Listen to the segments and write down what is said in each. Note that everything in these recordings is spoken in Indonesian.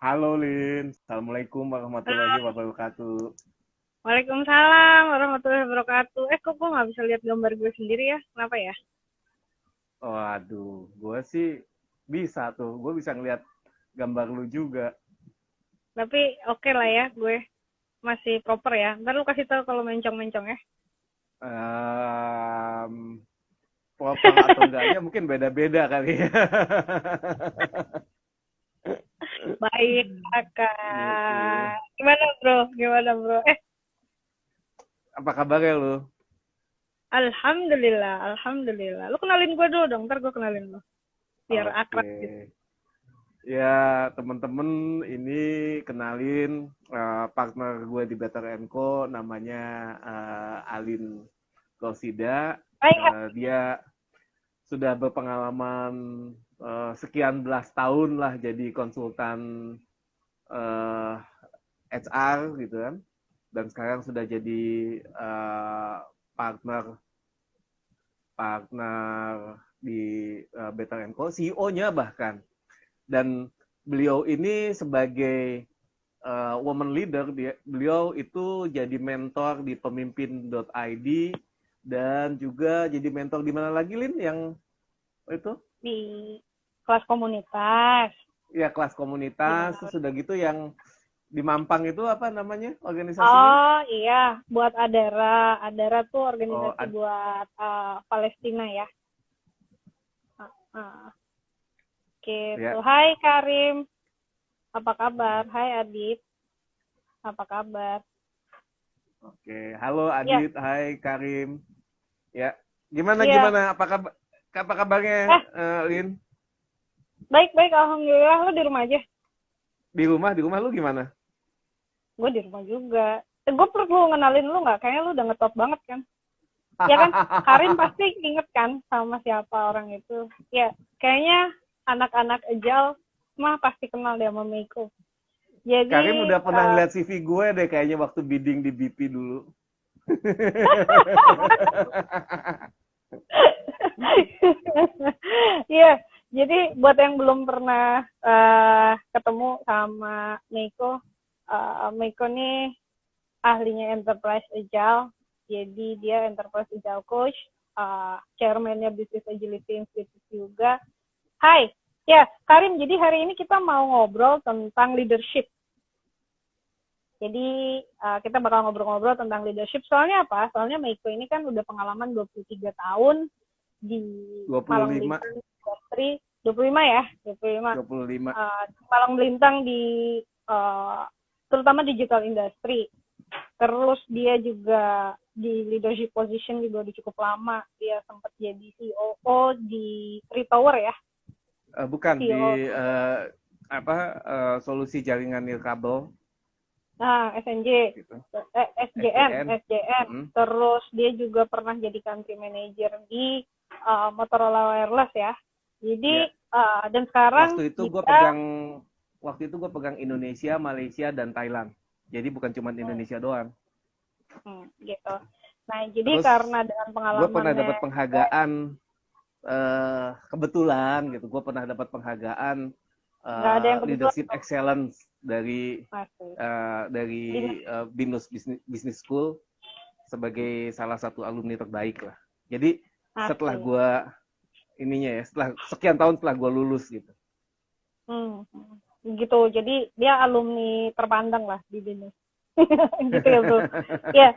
Halo Lin, Assalamualaikum warahmatullahi wabarakatuh. Waalaikumsalam warahmatullahi wabarakatuh. Kok gue nggak bisa lihat gambar gue sendiri ya? Kenapa ya? Waduh, gue sih bisa tuh, gue bisa ngeliat gambar lu juga. Tapi oke lah ya, gue masih proper ya. Ntar lu kasih tahu kalau mencong-mencong ya. Um, Proper atau enggaknya mungkin beda-beda kali ya. Baik, Gitu. kakak. Gimana bro? Gimana bro? Apa kabarnya lu? Alhamdulillah, alhamdulillah. Lu kenalin gue dulu dong, ntar gue kenalin lu. Biar Oke. akrab gitu. Ya, temen-temen ini kenalin partner gue di Better Co, namanya Alin Rosida. Baik, Dia sudah berpengalaman sekian belas tahun lah jadi konsultan uh, HR gitu kan, dan sekarang sudah jadi partner partner di Better Co, CEO-nya bahkan. Dan beliau ini sebagai woman leader, beliau itu jadi mentor di pemimpin.id dan juga jadi mentor di mana lagi Lin yang itu? di kelas komunitas. Ya kelas komunitas, Ya. terus sudah gitu yang di Mampang itu apa namanya organisasinya? Oh iya, buat Adara. Adara tuh Oh, organisasi buat Palestina ya. Uh, Gitu. ya, Hai Karim, apa kabar? Hai Adit, apa kabar? oke. Halo Ya, Adit, hai Karim. Ya, gimana iya. gimana? Apa kabarnya Eh, Lin? baik-baik, alhamdulillah. Lu di rumah aja? Di rumah lu gimana? Gue di rumah juga. Gue perlu ngenalin lu nggak? Kayaknya lu udah ngetop banget kan? Ya kan? Karim pasti inget kan sama siapa orang itu? Ya, kayaknya anak-anak Ejal mah pasti kenal dia sama Meiko. Karim Jadi, udah pernah ngeliat CV gue deh kayaknya waktu bidding di BP dulu. iya. Jadi buat yang belum pernah ketemu sama Meiko, Meiko nih ahlinya Enterprise Agile. Jadi dia Enterprise Agile Coach, chairman-nya Business Agility Institute juga. Hai, ya Karim, jadi hari ini kita mau ngobrol tentang leadership. Jadi kita bakal ngobrol-ngobrol tentang leadership. Soalnya apa? Soalnya Meiko ini kan udah pengalaman 23 tahun di Malang 25, Melintang Industri. 25 ya, 25. 25. Malang Melintang di terutama digital industry. Terus dia juga di leadership position juga udah cukup lama. Dia sempat jadi COO di Retower ya. Bukan CEO. di apa solusi jaringan nirkabel Nah, SNJ, gitu. SJN, SJN. SJN. Mm, Terus dia juga pernah jadi country manager di Motorola Wireless ya. Jadi ya, dan sekarang waktu itu gue kita pegang Indonesia, Malaysia dan Thailand. Jadi bukan cuma Indonesia doang. gitu. Nah, jadi Terus karena dengan gue pernah pengalamannya dapat penghargaan kebetulan gitu. Gue pernah dapat penghargaan nggak ada yang kebetulan leadership excellence dari masih. Binus Business School sebagai salah satu alumni terbaik lah. Jadi setelah Asli. gue setelah sekian tahun setelah gue lulus gitu. Hmm. Gitu. Jadi dia alumni terpandang lah di BINUS. Gitu ya, Bro. Ya.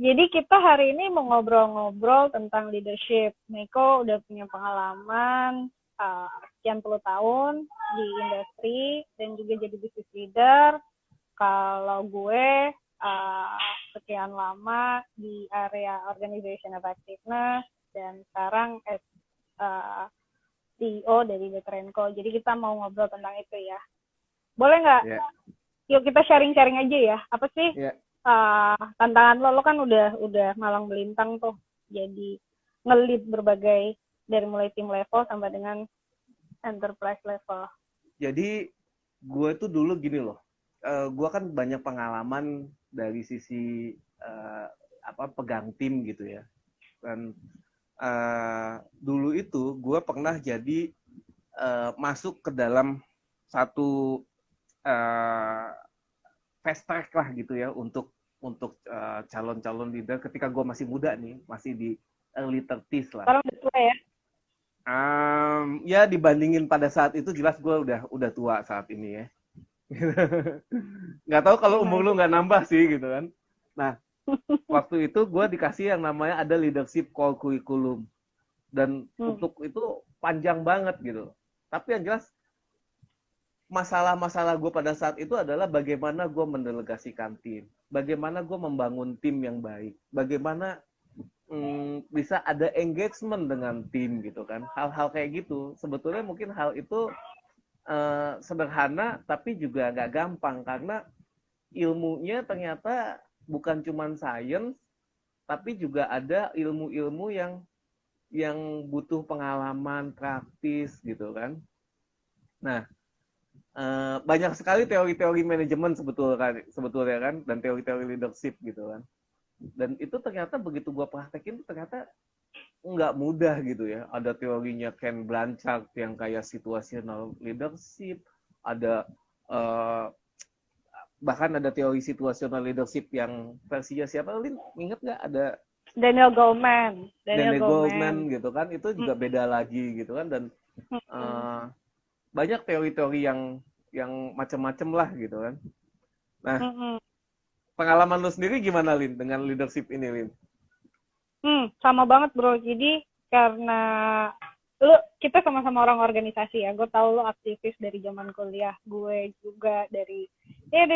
Jadi kita hari ini mau ngobrol-ngobrol tentang leadership. Neko udah punya pengalaman sekian puluh tahun di industri dan juga jadi business leader. Kalau gue sekian lama di area organization effectiveness dan sekarang as CEO dari Betrenco. Jadi kita mau ngobrol tentang itu ya. Boleh nggak? Ya, Yuk kita sharing-sharing aja ya. Apa sih ya. tantangan lo? Lo kan udah malang melintang tuh. Jadi nge-lead berbagai dari mulai tim level sampai dengan enterprise level. Jadi gue tuh dulu gini loh. Gue kan banyak pengalaman dari sisi pegang tim gitu ya. Dan dulu itu gue pernah jadi masuk ke dalam satu uh, fast track lah gitu ya untuk calon-calon leader ketika gue masih muda nih, masih di early 30s lah. Sekarang udah tua ya? Ya dibandingin pada saat itu jelas gue udah tua saat ini ya. Nggak tahu kalau umur lu nggak nambah sih gitu kan. Nah, waktu itu gue dikasih yang namanya ada leadership core curriculum. Dan untuk itu panjang banget gitu. Tapi yang jelas masalah-masalah gue pada saat itu adalah bagaimana gue mendelegasikan tim. Bagaimana gue membangun tim yang baik. Bagaimana bisa ada engagement dengan tim gitu kan. Hal-hal kayak gitu. Sebetulnya mungkin hal itu sederhana tapi juga nggak gampang karena ilmunya ternyata bukan cuma sains tapi juga ada ilmu-ilmu yang butuh pengalaman praktis gitu kan. Nah, banyak sekali teori-teori manajemen sebetulnya kan dan teori-teori leadership gitu kan. Dan itu ternyata begitu gue praktekin ternyata nggak mudah gitu ya. Ada teorinya Ken Blanchard yang kayak situational leadership, ada bahkan ada teori situational leadership yang versinya siapa, Lin? Ingat nggak? Ada Daniel Goleman. Daniel Goleman gitu kan, itu juga beda lagi gitu kan, dan banyak teori-teori yang macam-macam lah gitu kan. Nah, pengalaman lu sendiri gimana, Lin, dengan leadership ini, Lin? Sama banget, bro. Jadi karena kita sama-sama orang organisasi ya. Gue tahu lo aktivis dari zaman kuliah, gue juga dari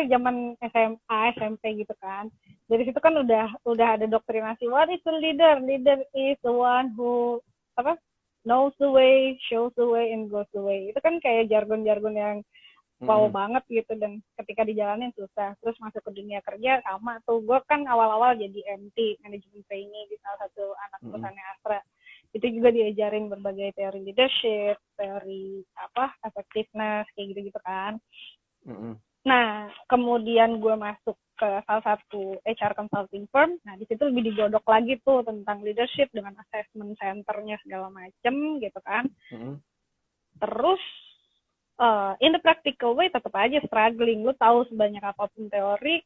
zaman SMA, SMP gitu kan. Dari situ kan udah ada doktrinasi. What is a leader? Leader is the one who knows the way, shows the way, and goes the way. Itu kan kayak jargon-jargon yang wow banget gitu, dan ketika dijalanin susah. Terus masuk ke dunia kerja sama tuh. Gue kan awal-awal jadi MT, manajemen trainee di salah satu anak perusahaan Astra. Itu juga diajarin berbagai teori leadership, teori effectiveness, kayak gitu-gitu kan. Nah, kemudian gue masuk ke salah satu HR consulting firm. Nah, di situ lebih digodok lagi tuh tentang leadership dengan assessment centernya segala macem gitu kan. Terus in the practical way tetap aja struggling. Lu tahu sebanyak apapun teori,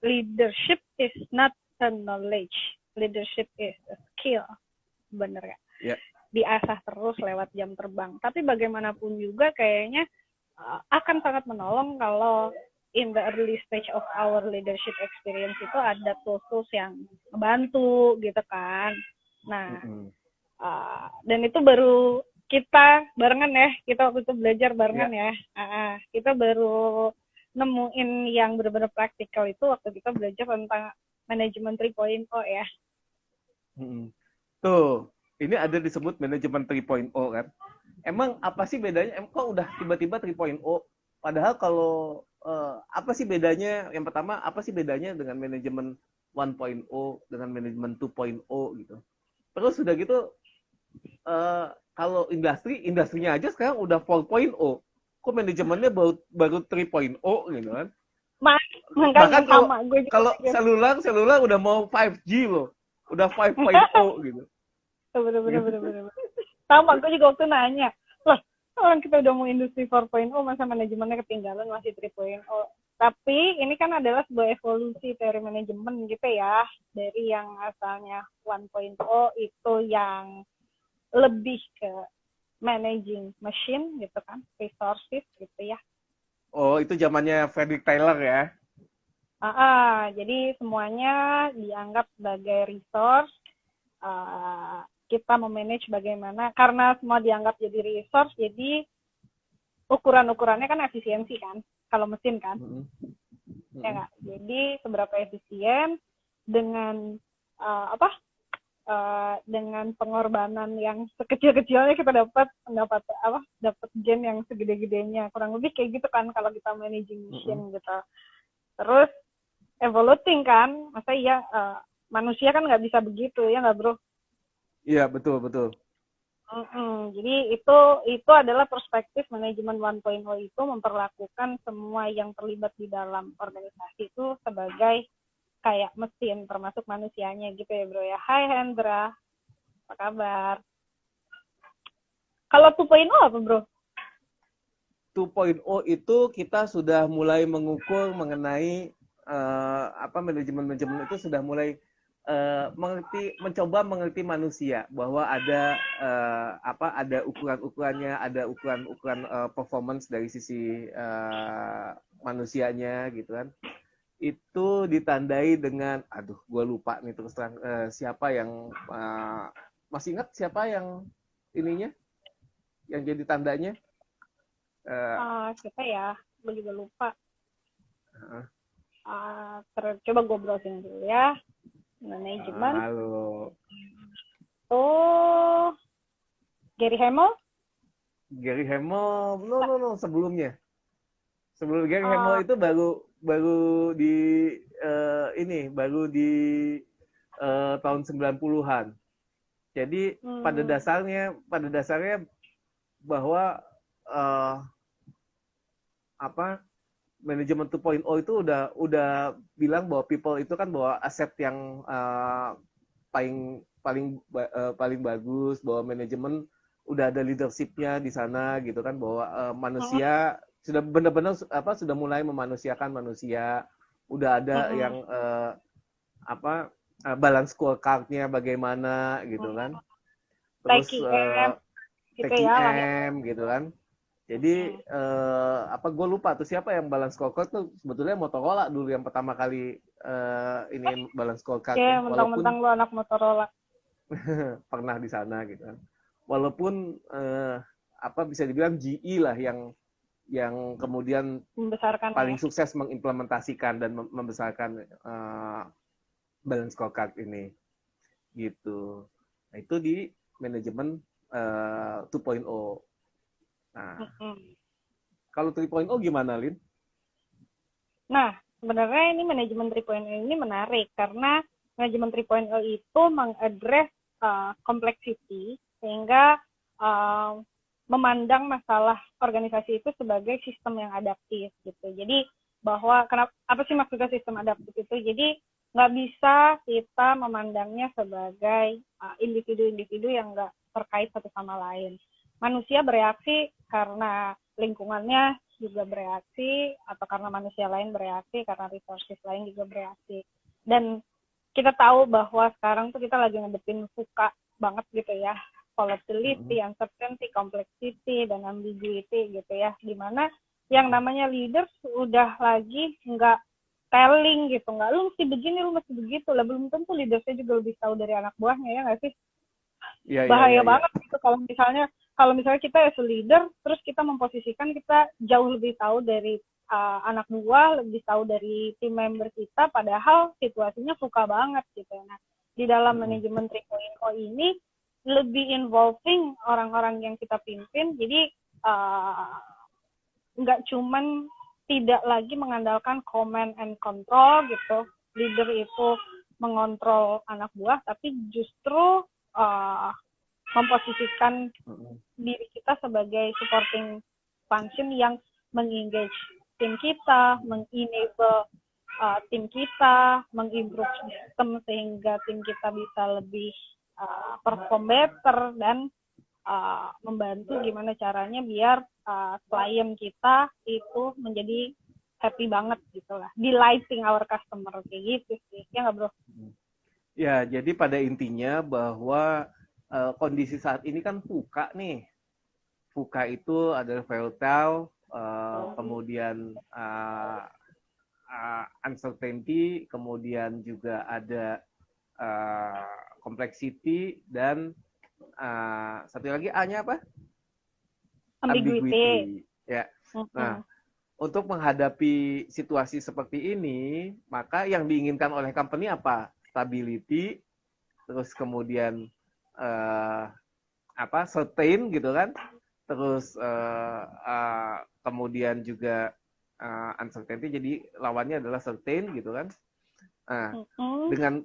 leadership is not a knowledge. Leadership is a skill. Bener ya? Yeah. Diasah terus lewat jam terbang. Tapi bagaimanapun juga kayaknya akan sangat menolong kalau in the early stage of our leadership experience itu ada tools yang membantu gitu kan. Nah, dan itu baru kita barengan ya, kita waktu itu belajar barengan ya. Kita baru nemuin yang benar-benar praktikal itu waktu kita belajar tentang manajemen 3.0 ya. Tuh, ini ada disebut manajemen 3.0 kan. Emang apa sih bedanya? Kok udah tiba-tiba 3.0? Padahal kalau apa sih bedanya? Yang pertama, apa sih bedanya dengan manajemen 1.0 dengan manajemen 2.0 gitu. Terus udah gitu, kalau industrinya aja sekarang udah 4.0. Kok manajemennya baru 3.0 gitu kan? Bahkan kalau selular udah mau 5G loh. Udah 5.0 gitu. Bener. Sama, gue juga waktu nanya, lah orang kita udah mau industri 4.0 masa manajemennya ketinggalan masih 3.0. Tapi ini kan adalah sebuah evolusi teori manajemen gitu ya, dari yang asalnya 1.0 itu yang lebih ke managing machine gitu kan, resources gitu ya. Oh, itu zamannya Frederick Taylor ya? Jadi semuanya dianggap sebagai resource. Kita memanage bagaimana, karena semua dianggap jadi resource, jadi ukuran-ukurannya kan efisiensi kan, kalau mesin kan. Ya nggak? Jadi seberapa efisien dengan dengan pengorbanan yang sekecil-kecilnya kita dapat gain yang segede-gedenya, kurang lebih kayak gitu kan kalau kita managing mission gitu. Terus evoluting kan, masa iya manusia kan nggak bisa begitu ya nggak, bro? Iya, betul. Jadi itu adalah perspektif manajemen 1.0 itu memperlakukan semua yang terlibat di dalam organisasi itu sebagai kayak mesin, termasuk manusianya gitu ya, bro ya. Hai Hendra, apa kabar? Kalau 2.0 apa, bro? 2.0 itu kita sudah mulai mengukur mengenai manajemen itu sudah mulai mencoba mengerti manusia, bahwa ada ukuran-ukurannya, ada ukuran-ukuran performance dari sisi manusianya gitu kan. Itu ditandai dengan, gue lupa nih terus terang, siapa yang masih ingat siapa yang ininya, yang jadi tandanya? Siapa ya? Gue juga lupa. Coba gue browsing dulu ya. Manajemen. Halo. Oh, Gary Hamel? Gary Hamel, no, sebelumnya. Sebelum Gary Hamel itu baru di tahun 90-an. Jadi pada dasarnya bahwa manajemen 2.0 itu udah bilang bahwa people itu kan bahwa aset yang paling bagus, bahwa manajemen udah ada leadership-nya di sana gitu kan, bahwa manusia sudah benar-benar sudah mulai memanusiakan manusia, udah ada yang balance scorecard-nya bagaimana gitu kan, terus TQM gitu kan. Jadi gue lupa tuh siapa yang balance scorecard tuh, sebetulnya Motorola dulu yang pertama kali ini balance scorecard. Ya, mentang-mentang lu anak Motorola. Pernah di sana gitu kan. Walaupun bisa dibilang GE lah yang kemudian paling sukses mengimplementasikan dan membesarkan balance scorecard ini gitu. Nah, itu di manajemen 2.0. Nah, kalau 3.0 gimana, Lin? Nah, sebenarnya ini manajemen 3.0 ini menarik karena manajemen 3.0 itu mengadres complexity, sehingga memandang masalah organisasi itu sebagai sistem yang adaptif gitu. Jadi bahwa apa sih maksudnya sistem adaptif itu? Jadi nggak bisa kita memandangnya sebagai individu-individu yang nggak terkait satu sama lain. Manusia bereaksi karena lingkungannya juga bereaksi, atau karena manusia lain bereaksi, karena resources lain juga bereaksi. Dan kita tahu bahwa sekarang tuh kita lagi ngadepin suka banget gitu ya, volatility, uncertainty, complexity, dan ambiguity gitu ya, dimana yang namanya leaders udah lagi nggak telling gitu, nggak lu mesti begini, lu mesti begitu lah, belum tentu leadersnya juga lebih tahu dari anak buahnya, ya nggak sih? Bahaya banget gitu kalau misalnya kita as a leader, terus kita memposisikan kita jauh lebih tahu dari anak buah, lebih tahu dari tim member kita, padahal situasinya suka banget gitu. Nah, di dalam manajemen 3.0 ini lebih involving orang-orang yang kita pimpin, jadi nggak cuman tidak lagi mengandalkan command and control gitu, leader itu mengontrol anak buah, tapi justru memposisikan diri kita sebagai supporting function yang mengengage tim kita, mengenable tim kita, mengimprove sistem sehingga tim kita bisa lebih perform better, dan membantu gimana caranya biar klien kita itu menjadi happy banget gitu lah, delighting our customer, kayak gitu sih, ya nggak bro? Ya, jadi pada intinya bahwa kondisi saat ini kan VUCA nih. VUCA itu adalah volatile, kemudian uncertainty, kemudian juga ada complexity, dan satu lagi A-nya apa? Ambiguity. Ya. Nah, untuk menghadapi situasi seperti ini, maka yang diinginkan oleh company apa? Stability, terus kemudian certain gitu kan, terus kemudian juga uncertainty, jadi lawannya adalah certain gitu kan. Nah,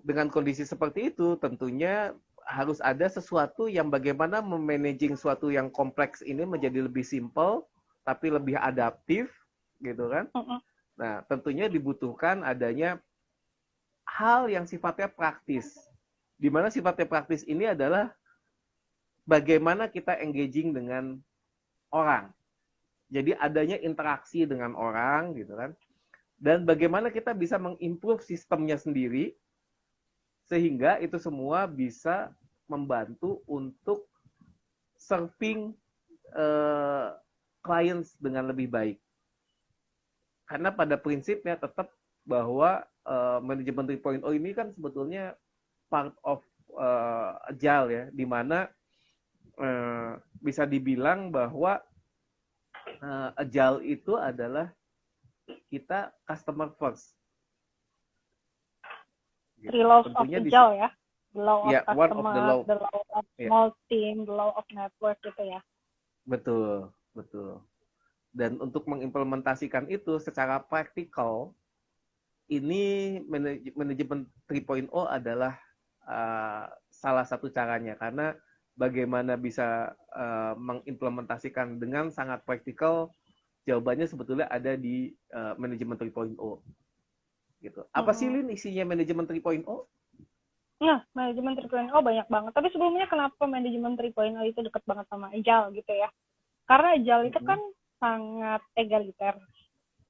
dengan kondisi seperti itu tentunya harus ada sesuatu yang bagaimana memanaging suatu yang kompleks ini menjadi lebih simple tapi lebih adaptif gitu kan. Nah, tentunya dibutuhkan adanya hal yang sifatnya praktis. Di mana sifatnya praktis ini adalah bagaimana kita engaging dengan orang. Jadi adanya interaksi dengan orang gitu kan. Dan bagaimana kita bisa mengimprove sistemnya sendiri sehingga itu semua bisa membantu untuk serving clients dengan lebih baik. Karena pada prinsipnya tetap bahwa manajemen 3.0 ini kan sebetulnya part of agile ya, di mana bisa dibilang bahwa agile itu adalah kita customer first. Three laws of agile ya. The law of customer, the law of small team, the law of network gitu ya. Betul, betul. Dan untuk mengimplementasikan itu secara praktikal, ini manajemen 3.0 adalah salah satu caranya. Karena bagaimana bisa mengimplementasikan dengan sangat praktikal, jawabannya sebetulnya ada di manajemen 3.0. Gitu. Apa sih Lin isinya manajemen 3.0? Nah, manajemen 3.0 banyak banget. Tapi sebelumnya kenapa manajemen 3.0 itu dekat banget sama agile gitu ya? Karena agile itu kan sangat egaliter.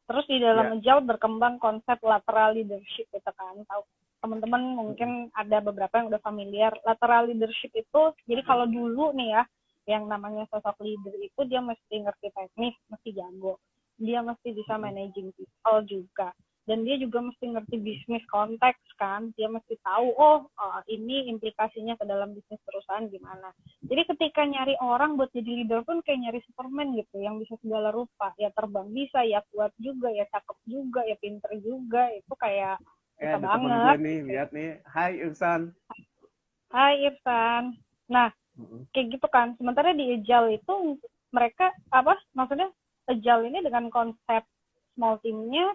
Terus di dalam agile berkembang konsep lateral leadership gitu kan. Tahu teman-teman mungkin ada beberapa yang udah familiar. Lateral leadership itu, jadi kalau dulu nih ya, yang namanya sosok leader itu dia mesti ngerti teknis, mesti jago. Dia mesti bisa managing people juga. Dan dia juga mesti ngerti bisnis konteks kan, dia mesti tahu ini implikasinya ke dalam bisnis perusahaan gimana. Jadi ketika nyari orang buat jadi leader pun kayak nyari Superman gitu, yang bisa segala rupa, ya terbang bisa, ya kuat juga, ya cakep juga, ya pinter juga, itu kayak ada temen gue nih, lihat nih, Hai Irsan. Hai Irsan. Nah, kayak gitu kan. Sementara di agile itu mereka maksudnya agile ini dengan konsep small team-nya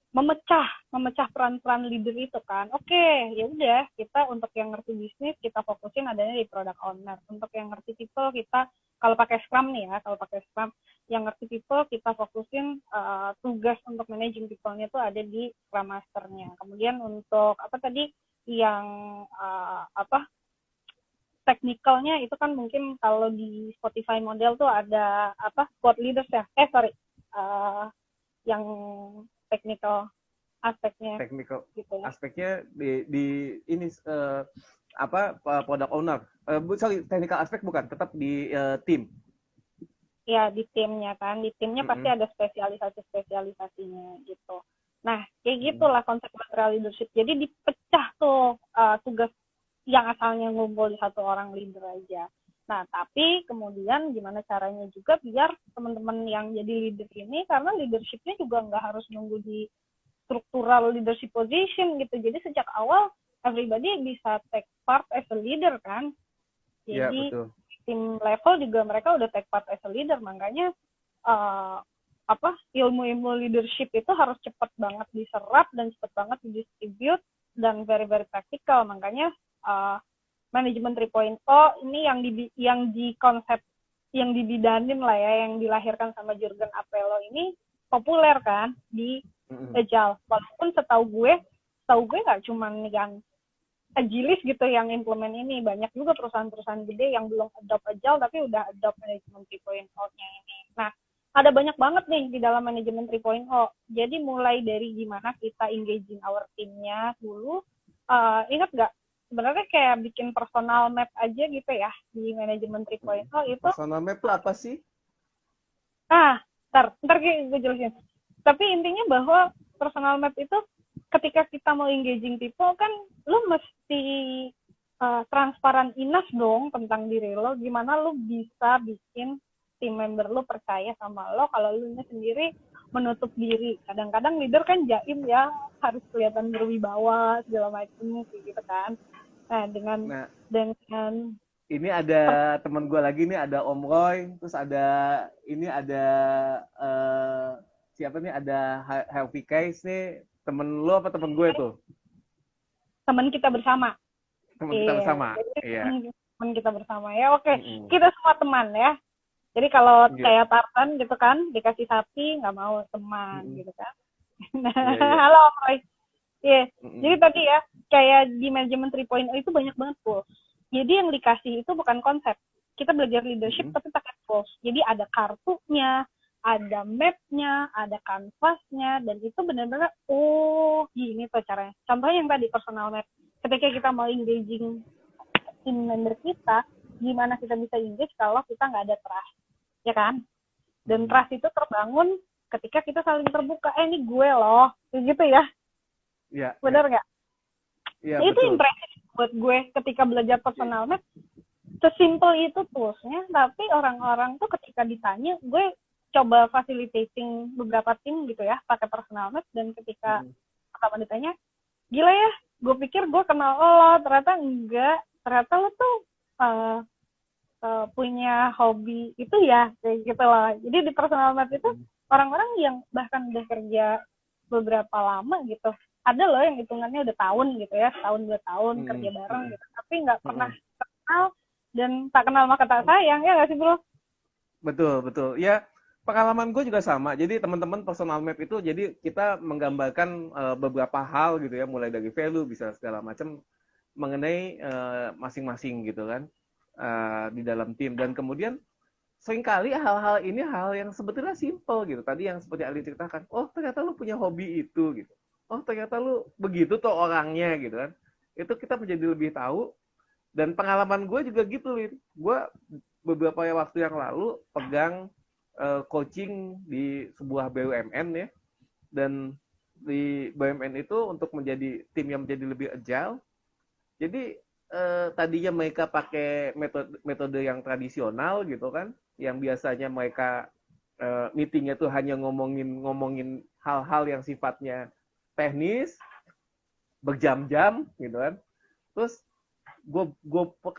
memecah peran-peran leader itu kan. Oke, ya udah, kita untuk yang ngerti bisnis kita fokusin adanya di product owner. Untuk yang ngerti people kita kalau pakai Scrum nih ya, yang ngerti people kita fokusin tugas untuk managing people-nya itu ada di Scrum Master-nya. Kemudian untuk yang technical-nya itu kan mungkin kalau di Spotify model tuh ada squad leaders ya. Yang technical aspeknya gitu ya. Aspeknya di ini product owner. Technical aspek bukan, tetap di tim. Ya, di timnya kan. Di timnya pasti ada spesialisasinya gitu. Nah, kayak gitulah konsep lateral leadership. Jadi dipecah tuh tugas yang asalnya ngumpul di satu orang leader aja. Nah, tapi kemudian gimana caranya juga biar teman-teman yang jadi leader ini, karena leadership-nya juga nggak harus nunggu di struktural leadership position gitu. Jadi sejak awal everybody bisa take part as a leader kan. Jadi tim level juga mereka udah take part as a leader. Makanya ilmu-ilmu leadership itu harus cepat banget diserap dan cepat banget didistribute dan very very practical. Makanya manajemen 3.0 ini yang di konsep yang dibidanin lah ya, yang dilahirkan sama Jurgen Apello ini populer kan di agile. Walaupun setahu gue nggak cuma yang agilis gitu yang implement ini, banyak juga perusahaan-perusahaan gede yang belum adopt agile tapi udah adopt manajemen 3.0-nya ini. Nah, ada banyak banget nih di dalam manajemen 3.0. Jadi mulai dari gimana kita engaging our team-nya dulu. Ingat nggak? Sebenarnya kayak bikin personal map aja gitu ya di manajemen 3.0 itu. Personal map itu apa sih? Ntar gue jelasin. Tapi intinya bahwa personal map itu ketika kita mau engaging people kan lu mesti transparan enough dong tentang diri lo. Gimana lu bisa bikin tim member lu percaya sama lo kalau lu sendiri menutup diri. Kadang-kadang leader kan jaim ya, harus kelihatan berwibawa segala macam gitu kan. Nah, dengan ini ada teman gue lagi nih, ada Om Roy, terus ada siapa nih, ada Helvi Kais nih, temen lo apa temen gue tuh? Teman kita bersama. Iya. Teman kita bersama ya. Oke. Kita semua teman ya. Jadi kalau kayak Tartan gitu kan, dikasih sapi nggak mau teman gitu kan. Halo Om Roy. Jadi tadi ya, kayak di manajemen 3.0 itu banyak banget tools. Jadi yang dikasih itu bukan konsep. Kita belajar leadership tapi pakai tools. Jadi ada kartunya, ada map-nya, ada canvas-nya, dan itu benar-benar, oh gini tuh caranya. Contohnya yang tadi personal map. Ketika kita mau engaging tim member kita, gimana kita bisa engage kalau kita nggak ada trust, ya kan? Dan trust itu terbangun ketika kita saling terbuka. Ini gue loh, gitu ya. Iya. Benar nggak? Iya, Itu betul. impresif buat gue ketika belajar personal map. Sesimpel itu toolsnya, tapi orang-orang tuh ketika ditanya, gue coba facilitating beberapa tim gitu ya, pakai personal map, dan ketika pertama ditanya, gila ya, gue pikir gue kenal lo, ternyata enggak, ternyata lo tuh punya hobi itu ya, kayak gitu loh. Jadi di personal map itu orang-orang yang bahkan udah kerja beberapa lama gitu, ada loh yang hitungannya udah tahun gitu ya, tahun 2 tahun kerja bareng gitu, tapi nggak pernah kenal dan tak kenal maka tak sayang, ya nggak sih bro? Betul, betul. Ya, pengalaman gue juga sama. Jadi teman-teman personal map itu, jadi kita menggambarkan beberapa hal gitu ya, mulai dari value, bisa segala macam mengenai masing-masing gitu kan, di dalam tim. Dan kemudian seringkali hal-hal ini hal yang sebetulnya simple gitu. Tadi yang seperti Ali ceritakan, oh ternyata lu punya hobi itu gitu. Oh ternyata lu begitu tuh orangnya gitu kan. Itu kita menjadi lebih tahu. Dan pengalaman gue juga gitu, Lin. Gue beberapa waktu yang lalu pegang coaching di sebuah BUMN ya. Dan di BUMN itu untuk menjadi tim yang menjadi lebih agile. Jadi tadinya mereka pakai metode yang tradisional gitu kan, yang biasanya mereka meetingnya tuh hanya ngomongin hal-hal yang sifatnya teknis, berjam-jam gitu kan. Terus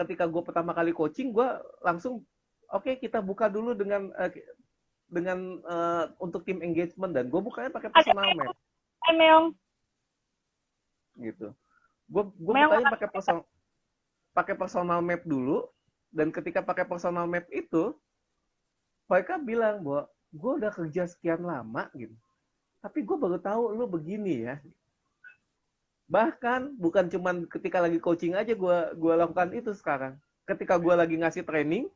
ketika gue pertama kali coaching, gue langsung oke, kita buka dulu dengan untuk tim engagement, dan gue bukanya pakai personal map gitu. Gue bukanya pakai personal map dulu, dan ketika pakai personal map itu mereka bilang bahwa gue udah kerja sekian lama gitu, tapi gue baru tahu lu begini ya. Bahkan bukan cuma ketika lagi coaching aja gue lakukan itu sekarang. Ketika gue lagi ngasih training,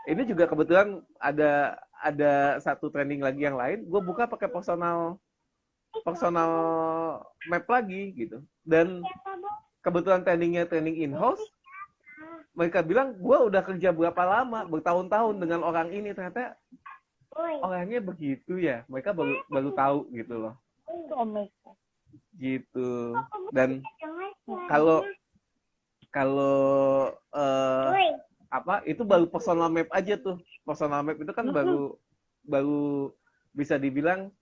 ini juga kebetulan ada satu training lagi yang lain, gue buka pakai personal map lagi gitu. Dan kebetulan trainingnya training in-house, mereka bilang, gue udah kerja berapa lama, bertahun-tahun dengan orang ini, ternyata orangnya begitu ya. Mereka baru tahu gitu loh. Gitu. Dan kalau itu baru personal map aja tuh. Personal map itu kan baru bisa dibilang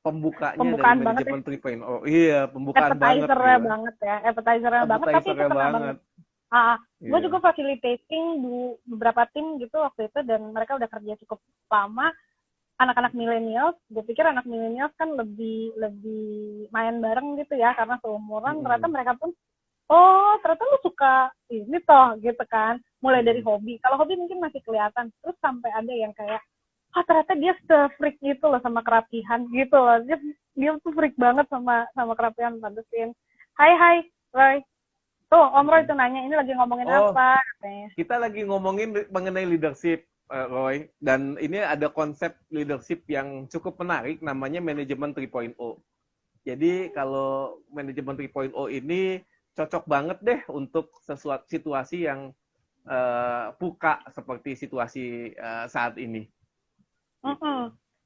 pembukanya dari manajemen 3.0. Iya, pembukaan banget. Appetizer-nya banget, tapi itu kena banget. Gue juga facilitating beberapa tim gitu waktu itu, dan mereka udah kerja cukup lama. Anak-anak milenial, gue pikir anak milenial kan lebih main bareng gitu ya, karena seumuran. Ternyata mereka pun, oh ternyata lu suka ini toh gitu kan, mulai dari hobi. Kalau hobi mungkin masih kelihatan, terus sampai ada yang kayak, ternyata dia se-freak gitu loh sama kerapihan gitu loh. Dia tuh freak banget sama kerapihan. Pantesin, hai Roy, tuh Om Roy tuh nanya, ini lagi ngomongin apa katanya. Kita lagi ngomongin mengenai leadership, Roy, dan ini ada konsep leadership yang cukup menarik, namanya manajemen 3.0. Jadi kalau manajemen 3.0 ini cocok banget deh untuk sesuatu situasi yang buka seperti situasi saat ini.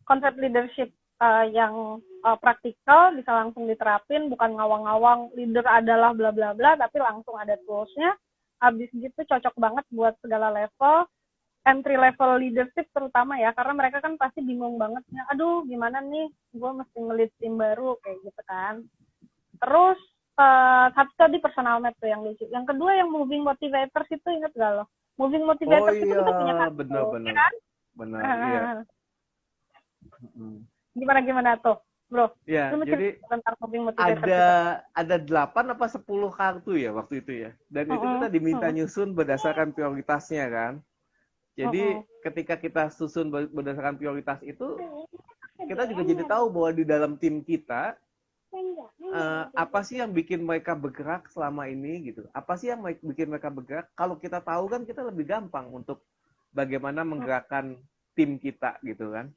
Konsep leadership yang praktikal, bisa langsung diterapin, bukan ngawang-ngawang leader adalah bla bla bla, tapi langsung ada toolsnya. Habis gitu cocok banget buat segala level, entry level leadership terutama ya, karena mereka kan pasti bingung banget ya, aduh gimana nih gue mesti nge-lead tim baru kayak gitu kan. Terus satu tadi personal map tuh yang lucu. Yang kedua yang moving motivators itu, inget gak lo? Moving motivators itu kita punya kartu, benar, kan? Benar, iya. Gimana tuh, bro? Ya, jadi tentang moving motivators ada 8 apa 10 kartu ya waktu itu ya. Dan itu kita diminta nyusun berdasarkan prioritasnya kan. Jadi ketika kita susun berdasarkan prioritas itu, kita juga jadi tahu bahwa di dalam tim kita apa sih yang bikin mereka bergerak selama ini gitu. Apa sih yang bikin mereka bergerak? Kalau kita tahu kan kita lebih gampang untuk bagaimana menggerakkan tim kita gitu kan.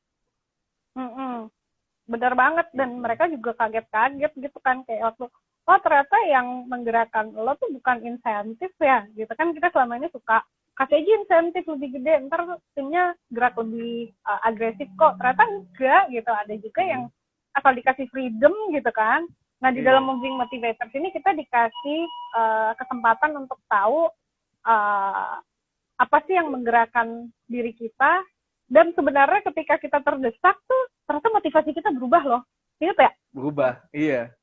Benar banget, dan mereka juga kaget-kaget gitu kan, kayak waktu oh ternyata yang menggerakkan lo tuh bukan insentif ya gitu kan. Kita selama ini suka kasih aja insentif lebih gede ntar timnya gerak lebih agresif, kok ternyata enggak gitu. Ada juga yang asal dikasih freedom gitu kan. Nah di dalam Moving Motivators ini kita dikasih kesempatan untuk tahu apa sih yang menggerakkan diri kita. Dan sebenarnya ketika kita terdesak tuh ternyata motivasi kita berubah loh. Ingat ya? Berubah, iya.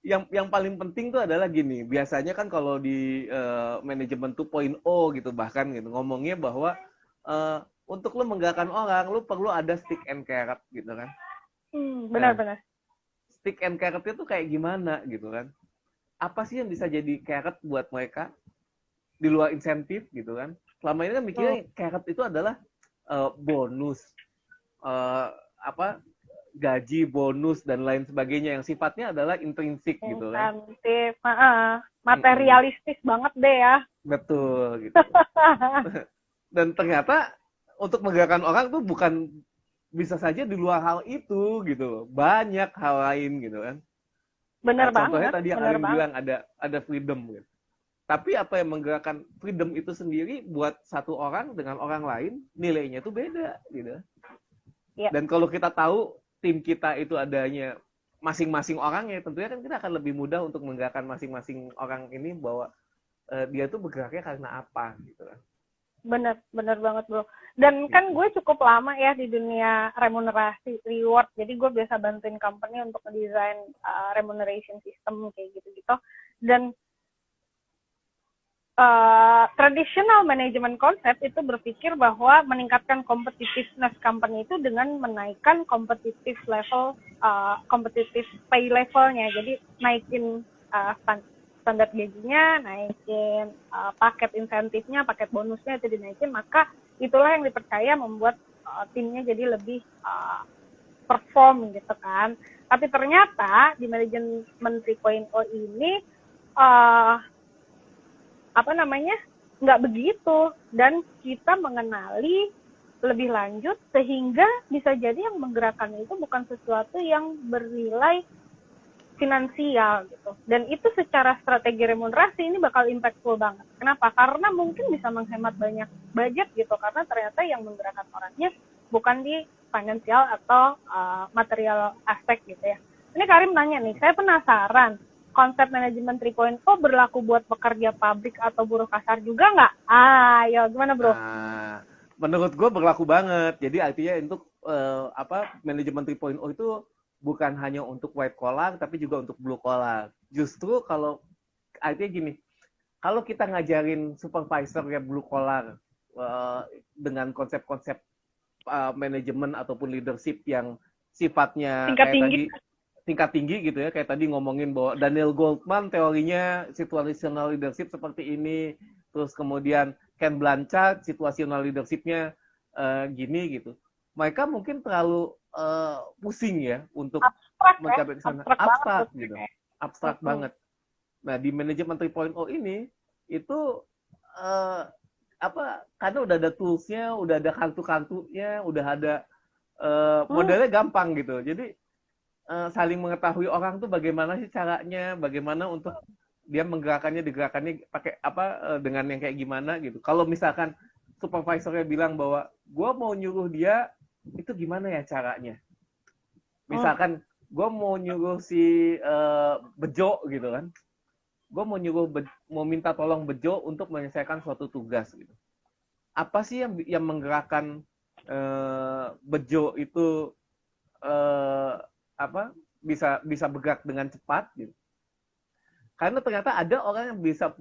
Yang paling penting tuh adalah gini. Biasanya kan kalau di manajemen 2.0 gitu bahkan gitu ngomongnya bahwa untuk lo menggerakkan orang, lo perlu ada stick and carrot gitu kan. Benar-benar. Stick and carrot itu kayak gimana gitu kan? Apa sih yang bisa jadi carrot buat mereka di luar insentif gitu kan? Selama ini kan mikirnya carrot itu adalah bonus, gaji, bonus dan lain sebagainya yang sifatnya adalah intrinsik gitu kan. Insentif, materialistis banget deh ya. Betul gitu. Dan ternyata untuk menggerakkan orang tuh bukan bisa saja di luar hal itu gitu. Banyak hal lain gitu kan. Benar banget. Contohnya tadi yang Arin bilang ada freedom gitu. Tapi apa yang menggerakkan freedom itu sendiri buat satu orang dengan orang lain nilainya tuh beda gitu. Ya. Dan kalau kita tahu tim kita itu adanya masing-masing orangnya, tentunya kan kita akan lebih mudah untuk menggerakkan masing-masing orang ini bahwa dia tuh bergeraknya karena apa gitu. Bener banget bro. Dan kan gue cukup lama ya di dunia remunerasi reward. Jadi gue biasa bantuin company untuk desain remuneration system kayak gitu-gitu. Dan traditional management concept itu berpikir bahwa meningkatkan competitiveness company itu dengan menaikkan competitive pay levelnya. Jadi naikin standar gajinya, naikin paket insentifnya, paket bonusnya itu dinaikin, maka itulah yang dipercaya membuat timnya jadi lebih perform gitu kan. Tapi ternyata di manajemen 3.0 ini nggak begitu, dan kita mengenali lebih lanjut sehingga bisa jadi yang menggerakkan itu bukan sesuatu yang bernilai finansial gitu. Dan itu secara strategi remunerasi ini bakal impactful banget. Kenapa? Karena mungkin bisa menghemat banyak budget gitu, karena ternyata yang menggerakkan orangnya bukan di finansial atau material aspek gitu ya. Ini Karim nanya nih, saya penasaran, konsep manajemen 3.0 berlaku buat pekerja pabrik atau buruh kasar juga nggak? Ayo, gimana bro? Menurut gue berlaku banget. Jadi artinya untuk manajemen 3.0 itu bukan hanya untuk white collar, tapi juga untuk blue collar. Justru kalau artinya gini, kalau kita ngajarin supervisor ya blue collar dengan konsep-konsep manajemen ataupun leadership yang sifatnya tingkat tinggi gitu ya, kayak tadi ngomongin bahwa Daniel Goldman teorinya situational leadership seperti ini, terus kemudian Ken Blanchard situational leadershipnya gini gitu. Mereka mungkin terlalu pusing ya untuk mencapai ke sana. Abstrak gitu. Abstrak banget. Nah, di manajemen 3.0 ini itu karena udah ada tools-nya, udah ada kartu-kartunya, udah ada modelnya gampang gitu. Jadi saling mengetahui orang tuh bagaimana sih caranya, bagaimana untuk dia digerakannya pakai dengan yang kayak gimana gitu. Kalau misalkan supervisornya bilang bahwa gue mau nyuruh dia itu gimana ya caranya. Misalkan gue mau nyuruh si Bejo gitu kan. Gue mau minta tolong Bejo untuk menyelesaikan suatu tugas gitu. Apa sih yang menggerakkan Bejo itu bisa bergerak dengan cepat gitu. Karena ternyata ada orang yang bisa